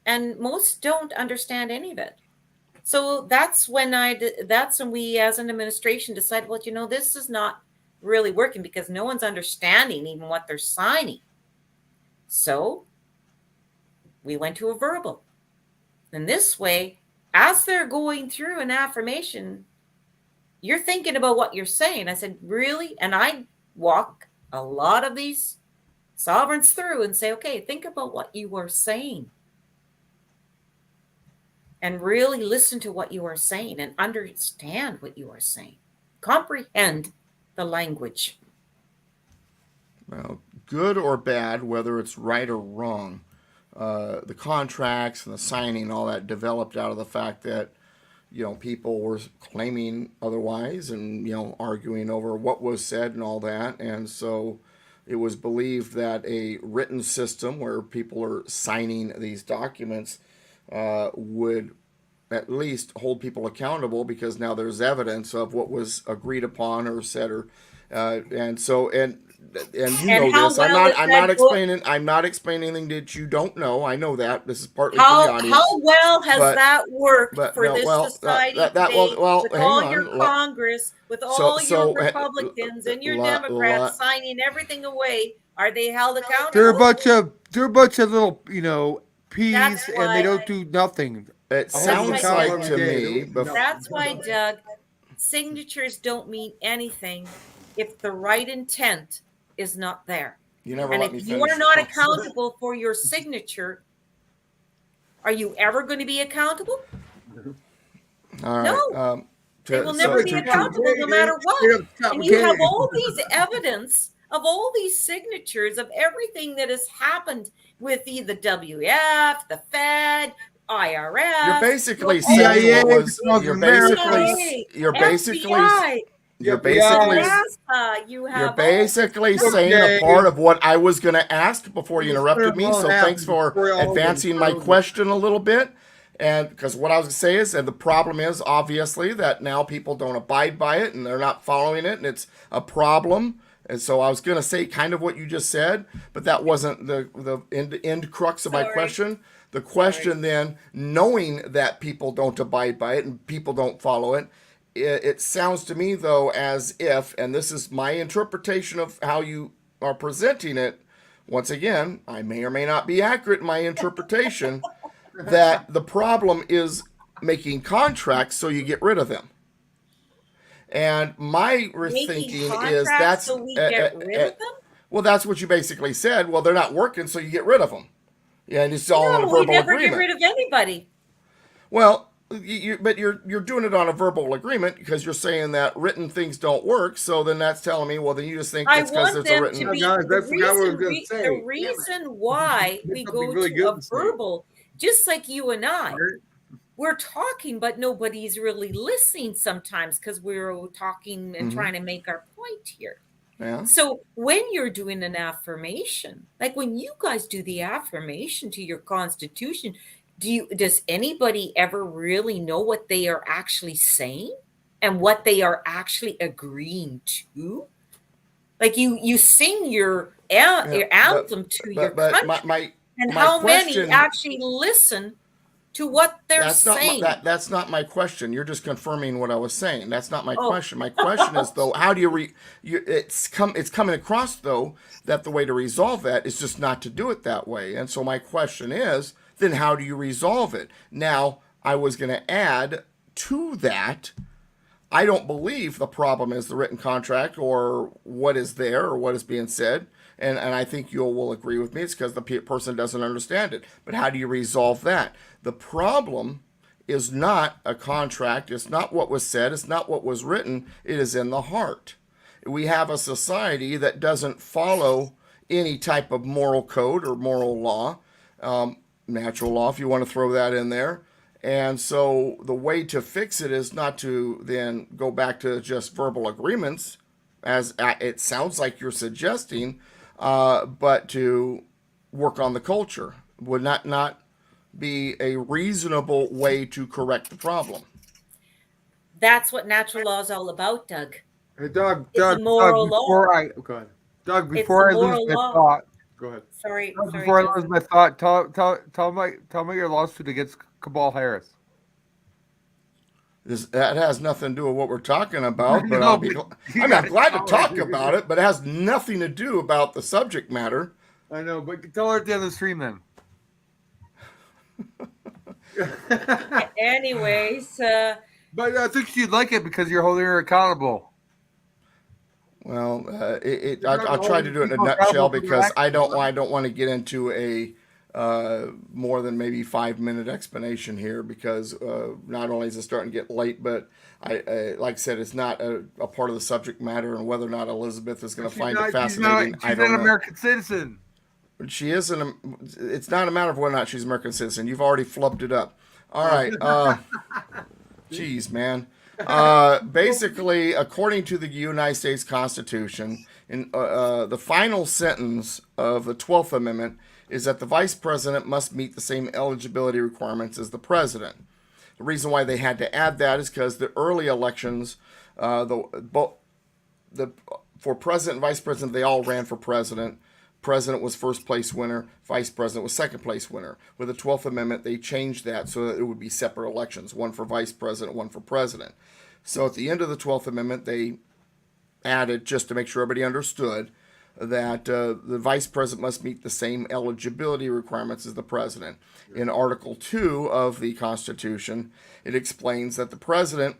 And most don't understand any of it. So that's when we as an administration decided, well, this is not really working because no one's understanding even what they're signing. So we went to a verbal. And this way, as they're going through an affirmation, you're thinking about what you're saying. I said, really? And I walk a lot of these sovereigns through and say, okay, think about what you are saying. And really listen to what you are saying and understand what you are saying. Comprehend the language. Well, good or bad, whether it's right or wrong, the contracts and the signing, all that developed out of the fact that, people were claiming otherwise and, arguing over what was said and all that. And so it was believed that a written system where people are signing these documents would at least hold people accountable, because now there's evidence of what was agreed upon or said, or and you And know how this. well is I'm that not book? explaining. I'm not explaining anything that you don't know. I know that this is partly for the How audience. well has but- that worked but for no, this well, society that- today well, with hang all on. your Congress, with So- all so, your Republicans and your la- Democrats la- signing everything away? Are they held accountable? They're a bunch of little, peas, That's and they why- don't do nothing. It I'll hold sounds them like accountable to every day. me. They don't do That's why, Doug, signatures don't mean anything if the right intent is not there. You never And let me if finish. you are not accountable for your signature, are you ever going to be accountable? All right. No. They will so- never be accountable no matter what. And you have all these. these evidence of all these signatures of everything that has happened with the WF, the Fed, IRS. You're basically all saying CIA, what was. North You're America, basically. FBI, You're FBI. basically. NASA, you have You're all- basically saying Okay. a part of what I was going to ask before you Just interrupted put me. them all So out thanks for before all of them advancing my throw them. question a little bit. And because what I was going to say is, and the problem is obviously that now people don't abide by it and they're not following it, and it's a problem. And so I was going to say kind of what you just said, but that wasn't the end crux of my Sorry. question. The question then, knowing that people don't abide by it and people don't follow it, it sounds to me, though, as if, and this is my interpretation of how you are presenting it, once again, I may or may not be accurate in my interpretation, that the problem is making contracts so you get rid of them. And my Making thinking is contracts that's so we get rid of them? well, that's what you basically said. Well, they're not working, so you get rid of them. Yeah, and it's all in a No, we verbal never agreement. get rid of anybody. Well, but you're doing it on a verbal agreement because you're saying that written things don't work. So then that's telling me, well, then you just think I it's because want it's a them written. to be Guys, I the forgot what I was gonna reason, say. the Damn it. reason why we Something go really to good a to say. verbal, just like you and I. We're talking, but nobody's really listening sometimes because we're talking and trying to make our point here. Yeah. So when you're doing an affirmation, like when you guys do the affirmation to your Constitution, does anybody ever really know what they are actually saying and what they are actually agreeing to? Like you sing your anthem to your country, my and my how question- many actually listen to what they're that's not saying? that's not my question. You're just confirming what I was saying. That's not my Oh. question. My question is though, how do it's coming across though that the way to resolve that is just not to do it that way. And so my question is, then how do you resolve it? Now, I was going to add to that, I don't believe the problem is the written contract or what is there or what is being said. And I think you will agree with me. It's because the person doesn't understand it. But how do you resolve that? The problem is not a contract. It's not what was said. It's not what was written. It is in the heart. We have a society that doesn't follow any type of moral code or moral law, natural law, if you want to throw that in there. And so the way to fix it is not to then go back to just verbal agreements, as it sounds like you're suggesting, but to work on the culture. Would not be a reasonable way to correct the problem. That's what natural law is all about, Doug. Hey, Doug, It's a Doug, moral law. oh, go ahead. Doug, It's before a I lose moral my law. thought, go ahead. Sorry, Doug, sorry, before I lose Joseph. my thought, tell me your lawsuit against Kabal Harris. That has nothing to do with what we're talking about, but No, I'll be. but you I'm gotta glad to tell talk her. about it, but it has nothing to do about the subject matter. I know, but tell her at the end of the stream then. Anyways, But I think she'd like it because you're holding her accountable. Well, You're not I'll try to holding do it in a people nutshell accountable for their because I actions, don't want to get into a more than maybe 5 minute explanation here because not only is it starting to get late, but I like I said, it's not a part of the subject matter, and whether or not Elizabeth is going to find it fascinating, I She's don't an know. American citizen. She isn't. It's not a matter of whether or not she's an American citizen. You've already flubbed it up. All right. Geez, man. Basically, according to the United States Constitution, in the final sentence of the 12th Amendment is that the vice president must meet the same eligibility requirements as the president. The reason why they had to add that is because the early elections, for president and vice president, they all ran for president. President was first place winner, vice president was second place winner. With the 12th Amendment, they changed that so that it would be separate elections, one for vice president, one for president. So at the end of the 12th Amendment, they added, just to make sure everybody understood, that the vice president must meet the same eligibility requirements as the president. In Article 2 of the Constitution, it explains that the president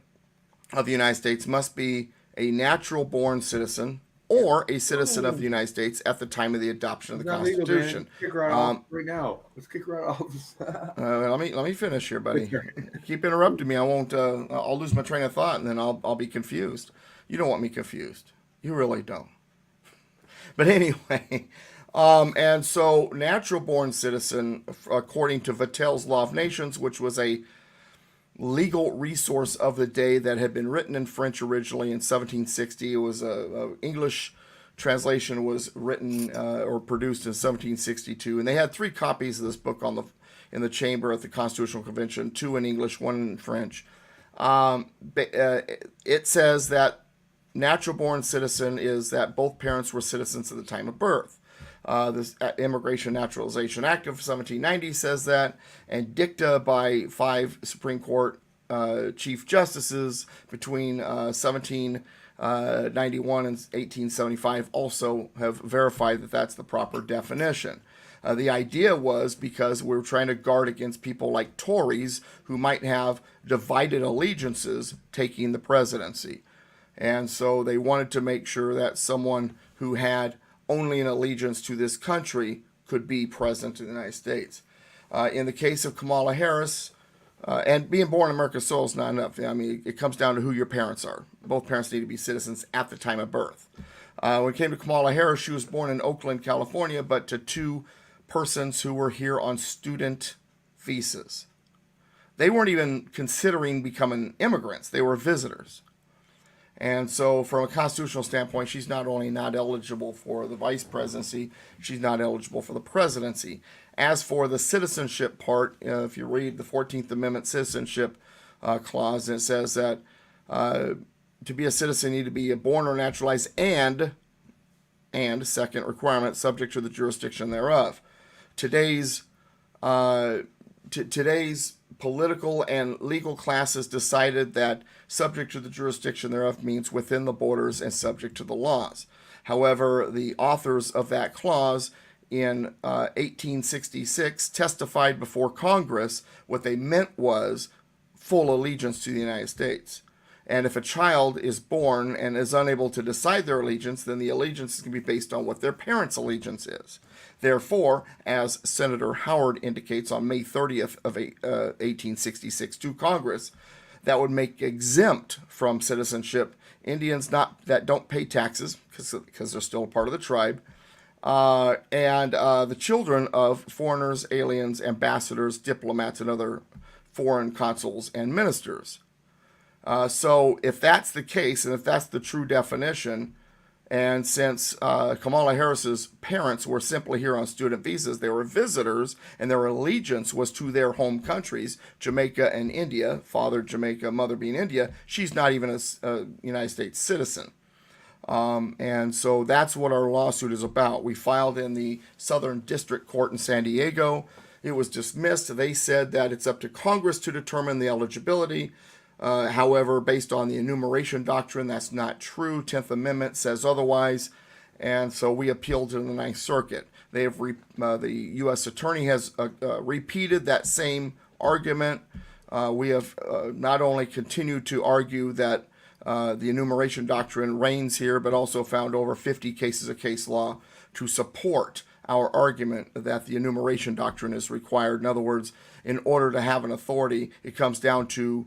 of the United States must be a natural-born citizen or a citizen of the United States at the time of the adoption of the Constitution. Kick her out right now. Let's kick her out. Let me finish here, buddy. Keep interrupting me. I won't. I'll lose my train of thought, and then I'll be confused. You don't want me confused. You really don't. But anyway, and so natural-born citizen, according to Vattel's Law of Nations, which was a legal resource of the day that had been written in French originally in 1760. It was a English translation was written or produced in 1762, and they had 3 copies of this book in the chamber at the Constitutional Convention, 2 in English, 1 in French. It says that natural-born citizen is that both parents were citizens at the time of birth. This Immigration Naturalization Act of 1790 says that, and dicta by 5 Supreme Court Chief Justices between 1791 and 1875 also have verified that that's the proper definition. The idea was because we were trying to guard against people like Tories who might have divided allegiances taking the presidency. And so they wanted to make sure that someone who had only an allegiance to this country could be president of the United States. In the case of Kamala Harris, and being born in America's soil is not enough. I mean, it comes down to who your parents are. Both parents need to be citizens at the time of birth. When it came to Kamala Harris, she was born in Oakland, California, but to 2 persons who were here on student visas. They weren't even considering becoming immigrants. They were visitors. And so from a constitutional standpoint, she's not only not eligible for the vice presidency, she's not eligible for the presidency. As for the citizenship part, if you read the 14th Amendment citizenship clause, it says that to be a citizen, you need to be born or naturalized and second requirement, subject to the jurisdiction thereof. Today's political and legal classes decided that subject to the jurisdiction thereof means within the borders and subject to the laws. However, the authors of that clause in 1866 testified before Congress what they meant was full allegiance to the United States. And if a child is born and is unable to decide their allegiance, then the allegiance is going to be based on what their parents' allegiance is. Therefore, as Senator Howard indicates on May 30th of 1866 to Congress, that would make exempt from citizenship Indians that don't pay taxes because they're still a part of the tribe, and the children of foreigners, aliens, ambassadors, diplomats, and other foreign consuls and ministers. So if that's the case, and if that's the true definition, and since Kamala Harris's parents were simply here on student visas, they were visitors, and their allegiance was to their home countries, Jamaica and India, father Jamaica, mother being India, she's not even a United States citizen. And so that's what our lawsuit is about. We filed in the Southern District Court in San Diego. It was dismissed. They said that it's up to Congress to determine the eligibility. However, based on the enumeration doctrine, that's not true. 10th Amendment says otherwise. And so we appealed to the Ninth Circuit. They have the U.S. Attorney has repeated that same argument. We have not only continued to argue that the enumeration doctrine reigns here, but also found over 50 cases of case law to support our argument that the enumeration doctrine is required. In other words, in order to have an authority, it comes down to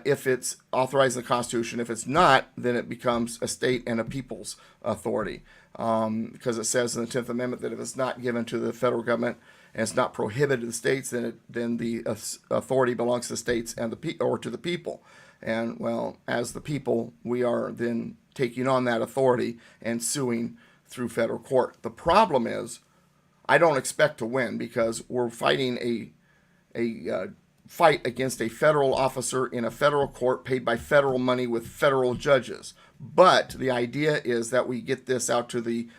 if it's authorized in the Constitution. If it's not, then it becomes a state and a people's authority. Because it says in the 10th Amendment that if it's not given to the federal government and it's not prohibited to the states, then the authority belongs to the states and to the people. And well, as the people, we are then taking on that authority and suing through federal court. The problem is, I don't expect to win because we're fighting a fight against a federal officer in a federal court paid by federal money with federal judges. But the idea is that we get this out to the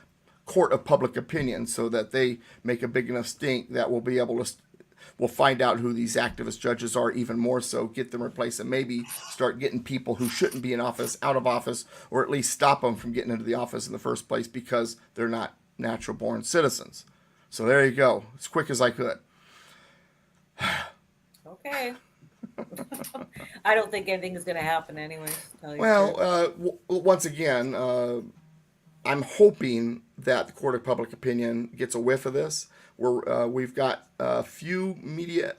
court of public opinion so that they make a big enough stink that we'll be able to we'll find out who these activist judges are even more so, get them replaced, and maybe start getting people who shouldn't be in office out of office, or at least stop them from getting into the office in the first place because they're not natural born citizens. So there you go, as quick as I could. Okay. I don't think anything is going to happen anyway. Once again, I'm hoping that the court of public opinion gets a whiff of this. We've got a few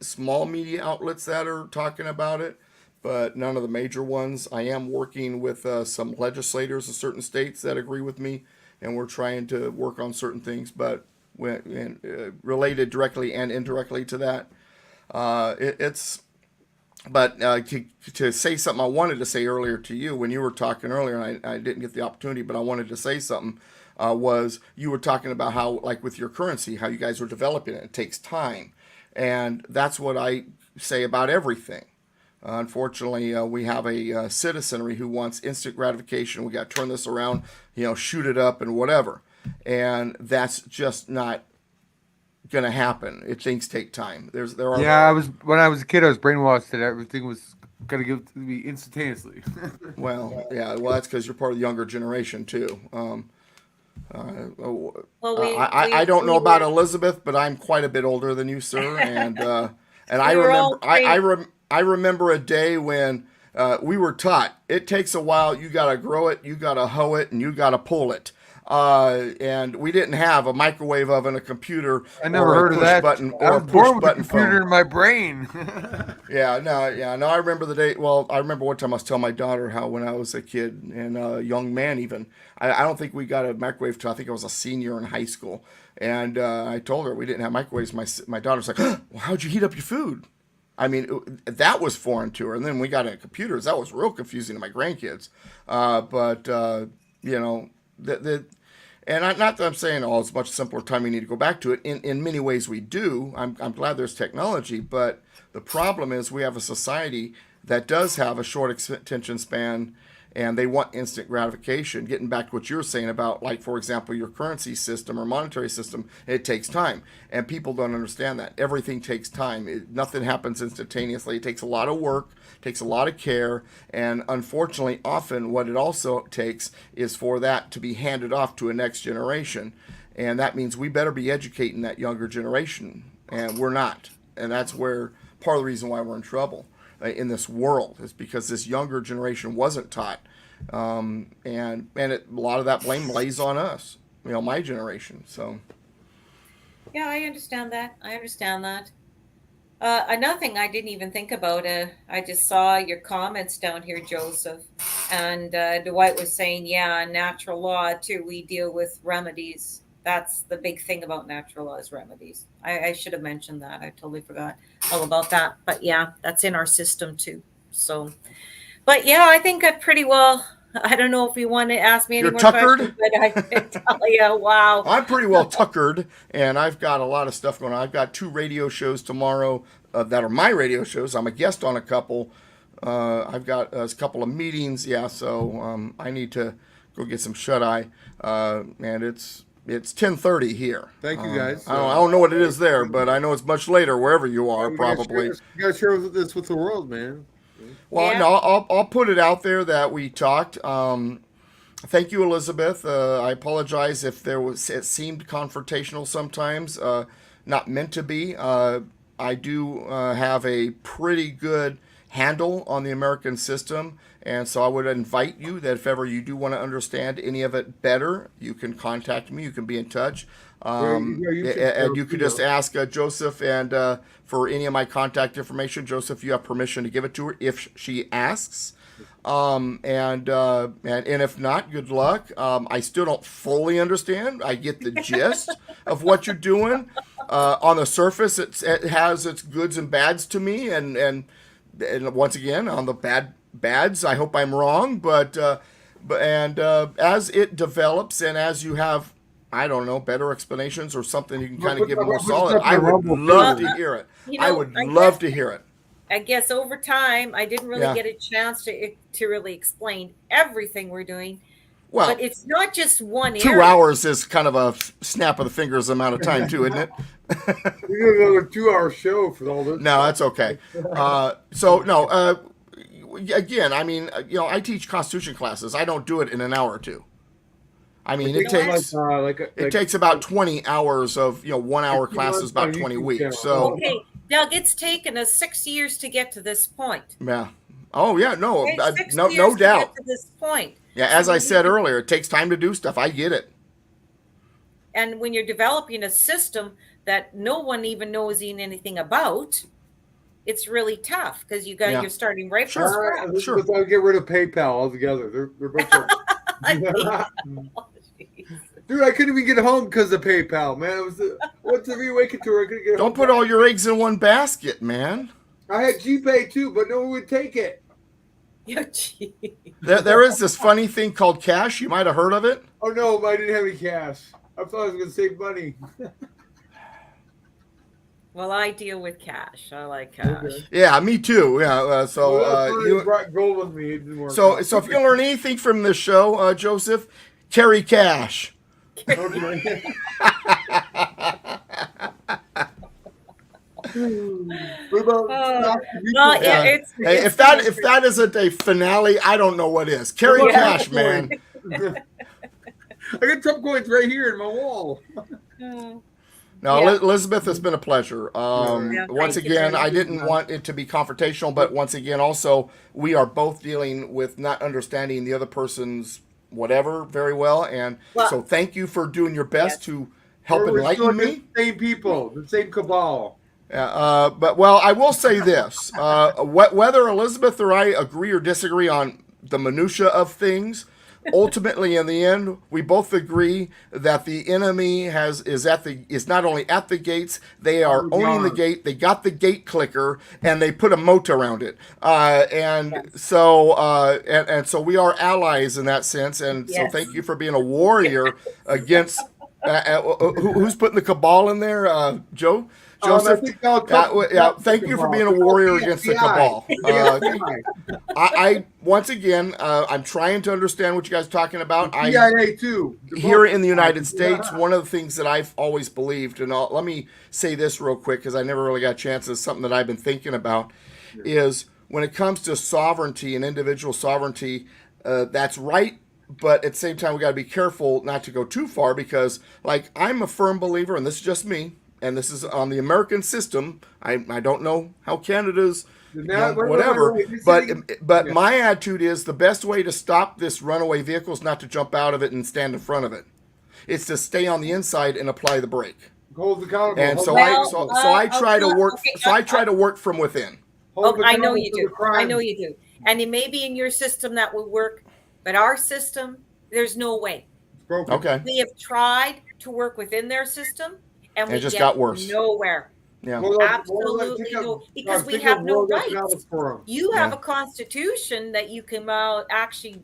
small media outlets that are talking about it, but none of the major ones. I am working with some legislators in certain states that agree with me, and we're trying to work on certain things, but related directly and indirectly to that. To say something I wanted to say earlier to you when you were talking earlier, and I didn't get the opportunity, but I wanted to say something, was you were talking about how, like with your currency, how you guys are developing it. It takes time. And that's what I say about everything. Unfortunately, we have a citizenry who wants instant gratification. We got to turn this around, shoot it up and whatever. And that's just not going to happen. Things take time. When I was a kid, I was brainwashed that everything was going to give to me instantaneously. That's because you're part of the younger generation too. I don't know about Elizabeth, but I'm quite a bit older than you, sir, and I remember a day when we were taught it takes a while. You got to grow it, you got to hoe it, and you got to pull it. And we didn't have a microwave oven, a computer. I never heard of that. I was born with a computer in my brain. No, I remember the day. Well, I remember one time I was telling my daughter how when I was a kid and a young man even, I don't think we got a microwave till I think I was a senior in high school. And I told her we didn't have microwaves. My daughter's like, well, how'd you heat up your food? I mean, that was foreign to her. And then we got into computers. That was real confusing to my grandkids. And not that I'm saying, it's much simpler time, we need to go back to it. In many ways we do. I'm glad there's technology, but the problem is we have a society that does have a short attention span, and they want instant gratification. Getting back to what you're saying about, like, for example, your currency system or monetary system, it takes time. And people don't understand that. Everything takes time. Nothing happens instantaneously. It takes a lot of work, takes a lot of care, and unfortunately, often what it also takes is for that to be handed off to a next generation. And that means we better be educating that younger generation, and we're not. And that's where part of the reason why we're in trouble in this world is because this younger generation wasn't taught, and a lot of that blame lays on us, my generation. So yeah, I understand that. Another thing I didn't even think about, I just saw your comments down here, Joseph, and Dwight was saying, natural law too, we deal with remedies. That's the big thing about natural law is remedies. I should have mentioned that. I totally forgot all about that. But yeah, that's in our system too. So, but yeah, I think I pretty well, I don't know if you want to ask me any more questions, but I can tell you, wow. I'm pretty well tuckered, and I've got a lot of stuff going on. I've got 2 radio shows tomorrow that are my radio shows. I'm a guest on a couple. I've got a couple of meetings. So I need to go get some shut eye, and it's 10:30 here. Thank you, guys. I don't know what it is there, but I know it's much later wherever you are, probably. You gotta share this with the world, man. Well, Yeah. no, I'll put it out there that we talked. Thank you, Elizabeth. I apologize if it seemed confrontational sometimes. Not meant to be. I do have a pretty good handle on the American system, and so I would invite you that if ever you do want to understand any of it better, you can contact me. You can be in touch. And you could just ask Joseph, and for any of my contact information, Joseph, you have permission to give it to her if she asks. And if not, good luck. I still don't fully understand. I get the gist of what you're doing. On the surface, it has its goods and bads to me, and once again, on the bads, I hope I'm wrong. But as it develops and as you have, I don't know, better explanations or something you can kind of give more solid, I would love to hear it. I would love to hear it. I guess over time, I didn't really Yeah. get a chance to really explain everything we're doing. Well, But it's not just one 2 area. hours is kind of a snap of the fingers amount of time, too, isn't it? We got another 2-hour show for all this. No, that's okay. Again, I mean, I teach Constitution classes. I don't do it in an hour or two. I mean, it takes about 20 hours of 1 hour classes, about 20 weeks. So Okay, Doug, it's taken us 6 years to get to this point. yeah. Oh yeah, no, Okay, 6 no years to doubt. get to this point. Yeah, as I said earlier, it takes time to do stuff. I get it. And when you're developing a system that no one even knows anything about, it's really tough because Yeah. you're starting right from Sure. scratch. Sure. I'll get rid of PayPal altogether. They're a bunch of dude. I couldn't even get home because of PayPal, man. It was what's every waking to? I couldn't get. Don't put all your eggs in one basket, man. I had GPay too, but no one would take it. Yeah, gee. There is this funny thing called cash. You might have heard of it. Oh no, I didn't have any cash. I thought I was going to save money. Well, I deal with cash. I like cash. Okay. Yeah, me too. Yeah. You brought gold with me. It didn't work So out. if you learn anything from this show, Joseph, carry cash. Okay. What about Well, Yeah. it's Hey, if that isn't a finale, I don't know what is. Carry Yeah. cash, man. I got Trump coins right here in my wall. Mm. No, Yeah. Elizabeth, it's been a pleasure. Yeah, Once thank you again, very I much. didn't want it to be confrontational, but once again, also, we are both dealing with not understanding the other person's whatever very well. And Well- so thank you for doing your best Yes. to help We're enlighten still me. the same people, the same cabal. But I will say this: whether Elizabeth or I agree or disagree on the minutia of things, ultimately, in the end, we both agree that the enemy is not only at the gates; they are owning the gate. They got the gate clicker and they put a moat around it, so we are allies in that sense. And so, Yes. thank you for being a warrior against. Who's putting the cabal in there? Joe. I Joseph, think I'll cut- thank you for being a warrior against the cabal. FBI. I once again, I'm trying to understand what you guys are talking about. CIA too. Here in the United States, one of the things that I've always believed, and let me say this real quick because I never really got a chance. It's something that I've been thinking about, is when it comes to sovereignty and individual sovereignty, that's right. But at the same time, we got to be careful not to go too far because, like, I'm a firm believer, and this is just me, and this is on the American system. I don't know how Canada's, whatever. But my attitude is the best way to stop this runaway vehicle is not to jump out of it and stand in front of it. It's to stay on the inside and apply the brake. Hold accountable. And so Well, I try to work. okay, So I try to work from within. Oh, I know you do. I know you do. And it may be in your system that will work, but our system, there's no way. Okay. We have tried to work within their system, and we It just get got worse. nowhere. Yeah. Absolutely no, because we have no rights. You have Yeah. a constitution that you can actually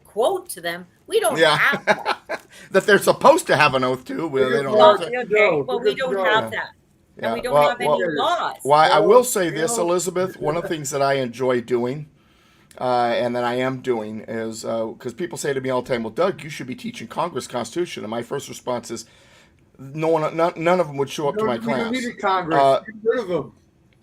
quote to them. We don't Yeah. have that. That they're supposed to have an oath to. Well, they don't Well, have to. okay, well, we don't have that. And we don't have any laws. Well, I will say this, Elizabeth. One of the things that I enjoy doing and that I am doing is because people say to me all the time, "Well, Doug, you should be teaching Congress Constitution." And my first response is, none of them would show up to my We don't class. need a Congress. Get rid of them.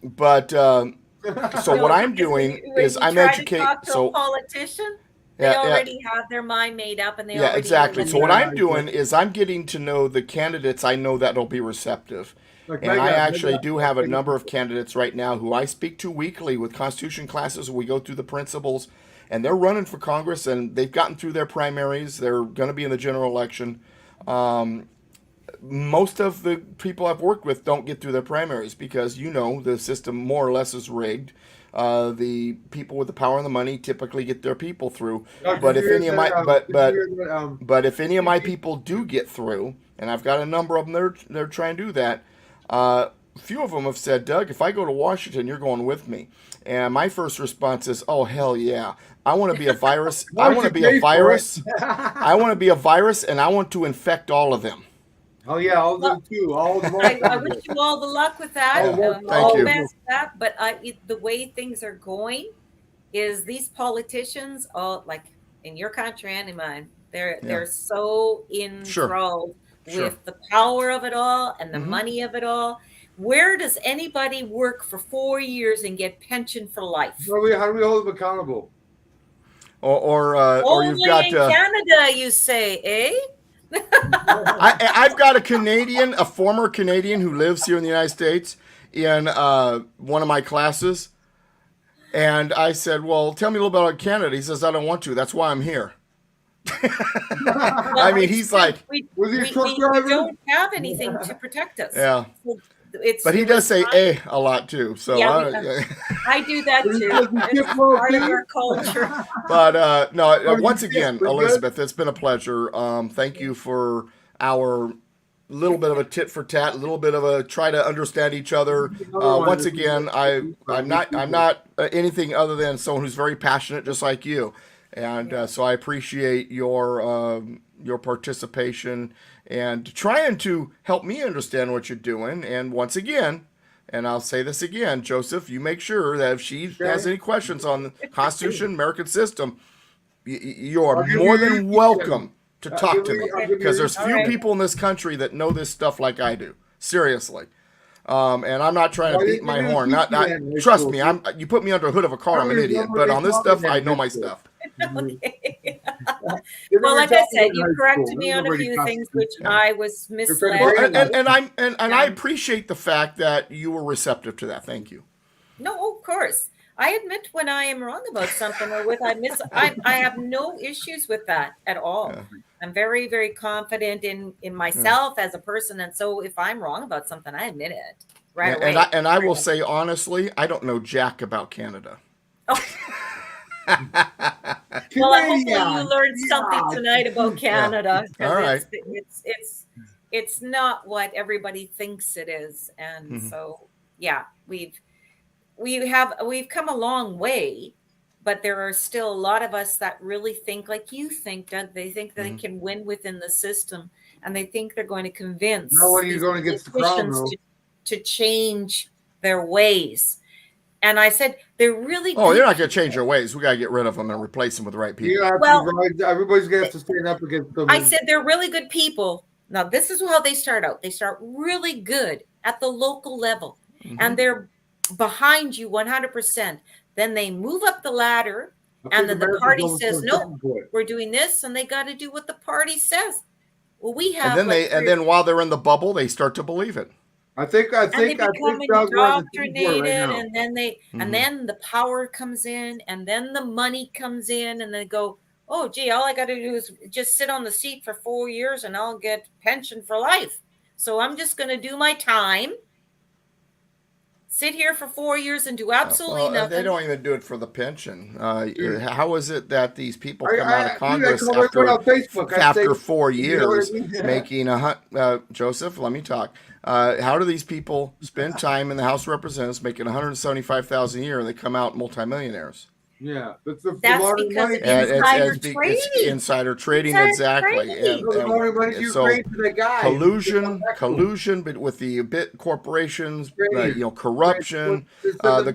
But so what I'm doing is I'm educating. Talk to a So politician, they yeah, already have their mind made up, and they yeah, already exactly. know So what I'm doing is I'm getting to know the candidates I know that'll be receptive. Like And I Mega- actually Mega- do have a Mega- number of candidates right now who I speak to weekly with Constitution classes. We go through the principles, and they're running for Congress, and they've gotten through their primaries. They're going to be in the general election. Most of the people I've worked with don't get through their primaries because, the system more or less is rigged. The people with the power and the money typically get their people through. But if any of my but if any of my people do get through, and I've got a number of them, they're trying to do that. A few of them have said, "Doug, if I go to Washington, you're going with me." And my first response is, "Oh, hell yeah! I want to be a virus. I want to be a virus. I want to be a virus, and I want to infect all of them." Oh yeah, all the two. All the I wish you all the luck with that. Thank All you. the best with that. But the way things are going is these politicians, all like in your country and in mine, they're so enthralled with the power of it all and the money of it all. Where does anybody work for 4 years and get pension for life? How do we hold them accountable? Or Only you've got in Canada, you say, eh? I've got a former Canadian who lives here in the United States in one of my classes. And I said, "Well, tell me a little bit about Canada." He says, "I don't want to. That's why I'm here." I mean, he's like, we driver? don't have anything to protect us. yeah. So But he does say a lot too. So Yeah, I do that too. It's part of our culture. But no, once again, Elizabeth, it's been a pleasure. Thank you for our little bit of a tit for tat, a little bit of a try to understand each other. Once again, I'm not anything other than someone who's very passionate, just like you, and so I appreciate your participation and trying to help me understand what you're doing. And once again, and I'll say this again, Joseph, you make sure that if she has any questions on the Constitution, American system, you are more than welcome to talk to me, because there's few people in this country that know this stuff like I do. Seriously. And I'm not trying to beat my horn. Trust me, you put me under the hood of a car, I'm an idiot. But on this stuff, I know my stuff. Okay. Well, like I said, you corrected me on a few things which I was misled. And I appreciate the fact that you were receptive to that. Thank you. No, of course. I admit when I am wrong about something or I have no issues with that at all. Yeah. I'm very, very confident in myself as a person. And so if I'm wrong about something, I admit it right away. And I will say, honestly, I don't know jack about Canada. Oh. Well, hopefully you learned something tonight about Canada. Yeah. All right. It's not what everybody thinks it is. And so, yeah, we've come a long way, but there are still a lot of us that really think like you think, Doug. They think that they can win within the system, and they think they're going to convince to change their ways. And I said, they're really they're not going to change their ways. We got to get rid of them and replace them with the right people. Everybody's going to have to stand up against them. I said, they're really good people. Now, this is how they start out. They start really good at the local level, and they're behind you 100%. Then they move up the ladder, and then the party says, "No, we're doing this," and they got to do what the party says. Well, we have, and then while they're in the bubble, they start to believe it. I think they become indoctrinated, and then and then the power comes in, and then the money comes in, and they go, "Oh, gee, all I got to do is just sit on the seat for 4 years, and I'll get pension for life. So I'm just going to do my time." Sit here for 4 years and do absolutely nothing. They don't even do it for the pension. How is it that these people come out of Congress after 4 years making Joseph, let me talk. How do these people spend time in the House of Representatives making $175,000 a year and they come out multimillionaires? Yeah, that's because insider trading. It's insider trading, exactly. And so collusion, but with the big corporations, corruption. The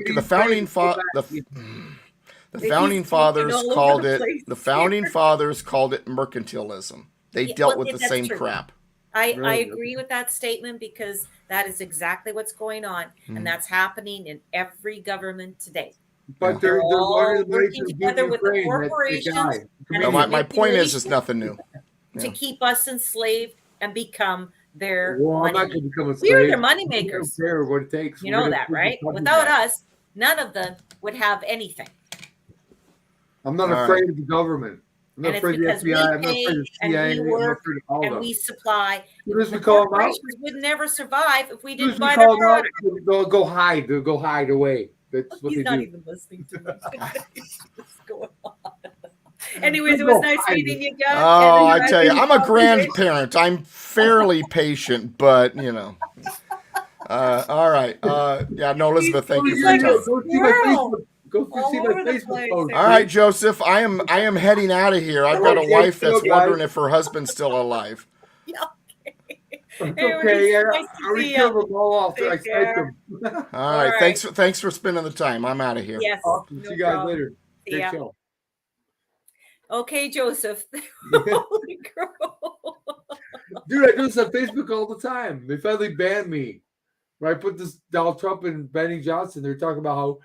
The He's founding speaking fathers all over called the it. place The founding here. fathers called it mercantilism. They Yeah, dealt well, with the that's same true. crap. I Right. agree with that statement because that is exactly what's going on, and that's happening in every government today. But They're they're wanting all the money working to give together with the Ukraine. That corporations guy, and the No, comedian. my point is, it's manipulation nothing new. to Yeah. keep us enslaved and become their Well, I'm not money. going to become a We are slave. their money I don't makers. care what it takes. You We're know gonna that, keep right? the country Without back. us, none of them would have anything. I'm not All afraid right. of the government. I'm And not it's afraid of the because we FBI. I'm not pay afraid of and CIA. we I'm not work afraid of all of and them. we supply. As soon as we The call them out, corporations would never survive if we as soon didn't as we buy their call them out, product. they'll go hide. They'll go hide away. That's what He's they not do. even listening to me today. What's going on? Anyways, it They'll was go nice hide. meeting you, Doug. Oh, I And tell you, I'm a conversation. grandparent. I'm fairly patient, but you know. All right. Yeah. No, Elizabeth. Thank you He's for like your a time. Go see my squirrel. Facebook. Go All see my over the Facebook place post. there. All right, Joseph. I am heading out of here. I've got a Okay, wife that's guys. wondering if her husband's still alive. Yeah, okay. It's Anyways, okay. Yeah, nice I to already see you. killed them all off. I Take sniped care. them. All right. right. Thanks for spending the time. I'm out of here. Yes. Awesome. No See you guys problem. later. See Great ya. show. Okay, Joseph. Yeah. Holy crow. Dude, I do this on Facebook all the time. They finally banned me. When I put this Donald Trump and Benny Johnson, they're talking about how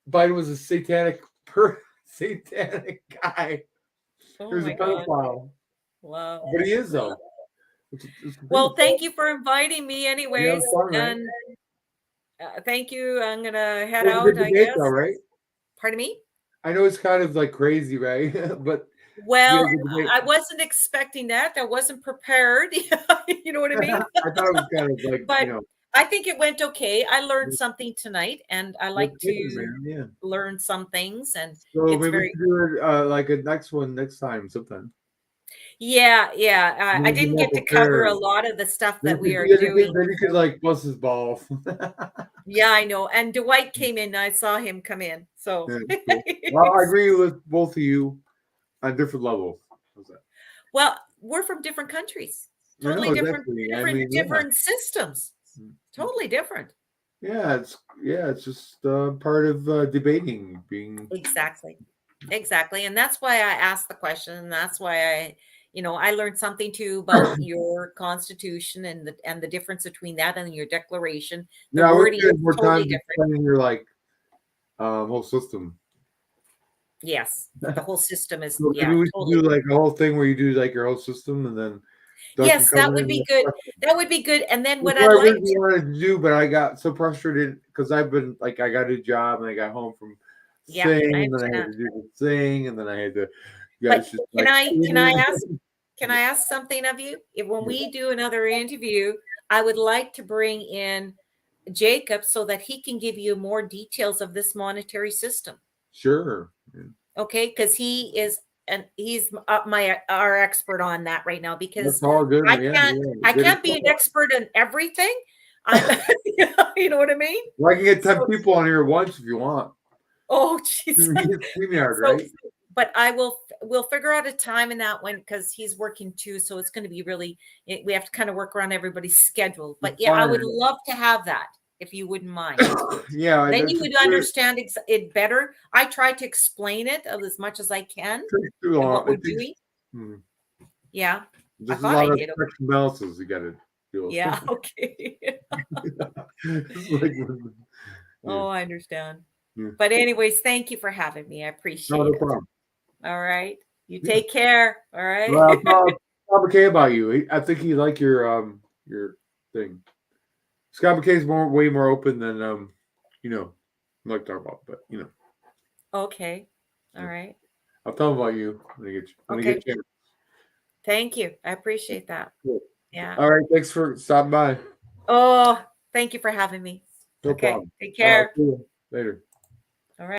Biden was a satanic guy. Oh He was a my God. pedophile. Wow. But he is, though. It's Well, thank you for inviting me anyways. fun, right? And thank you. I'm going to head It was a out, good I debate, guess. though, right? Pardon me? I know it's kind of like crazy, right? But Well, you had a good debate. I wasn't expecting that. I wasn't prepared. You know what I mean? I thought it was kind of like, But you know, I think it went okay. I learned something tonight, and I like that's good, to man. Yeah. learn some things. And So it's maybe very, we should do it like a next one next time sometime. yeah. You I know, be didn't more get to cover a prepared. lot of the stuff Then that we are you doing. could like bust his balls. Yeah, I know. And Dwight came in. I saw him come in. So, Yeah, cool. Well, I agree with both of you on different levels. How's that? well, we're from different countries, I know, totally different, exactly. I mean, yeah. different systems, totally different. Yeah, it's just part of debating, being Exactly. And that's why I asked the question. And that's why I learned something too about your constitution and the difference between that and your declaration. The yeah. We're wording is spending more totally time different. explaining your like whole system. Yes, the whole system is So maybe we should totally. do like a whole thing where you do like your whole system, and then Doug Yes, can that come would in be and- good. That would be good. And then what That's I'd what I like really to, wanted to do, but I got so frustrated because I've been like, I got a job and I got home from Yeah, sing, I and then I had to understand. do the thing, and then I had to. But Guys, just can like, I ask something of you? If when we do another interview, I would like to bring in Jacob so that he can give you more details of this monetary system. Sure. Yeah. Okay, because he's our expert on that right now. Because That's all good. I Yeah, can't yeah. I Good can't be as an well. expert in everything. You know what I mean? Well, I can get 10 So- people on here at once if you want. Oh, jeez. StreamYard, So- right? But we'll figure out a time in that one because he's working too. So it's going to be we have to kind of work around everybody's schedule. But That's yeah, I fine. would love to have that if you wouldn't mind. Yeah. Then that's you would just- understand it better. I try to explain it as much as I can. it takes too And long. what we're It takes- doing. Hmm. Yeah. There's a thought lot I of did. checks and balances you got to deal with. Yeah. Okay. It's like, Oh, I understand. Yeah. But anyways, thank you for having me. I appreciate no it. problem. All right. You take care. All right. Well, Scott McKay about you. I think he like your thing. Scott McKay's way more open than I like to talk about, but Okay. All right. I'll tell him about you when I get Okay. a chance. Thank you. I appreciate that. Cool. Yeah. All right, thanks for stopping by. Oh, thank you for having me. No Okay. problem. Take care. Cool. Later.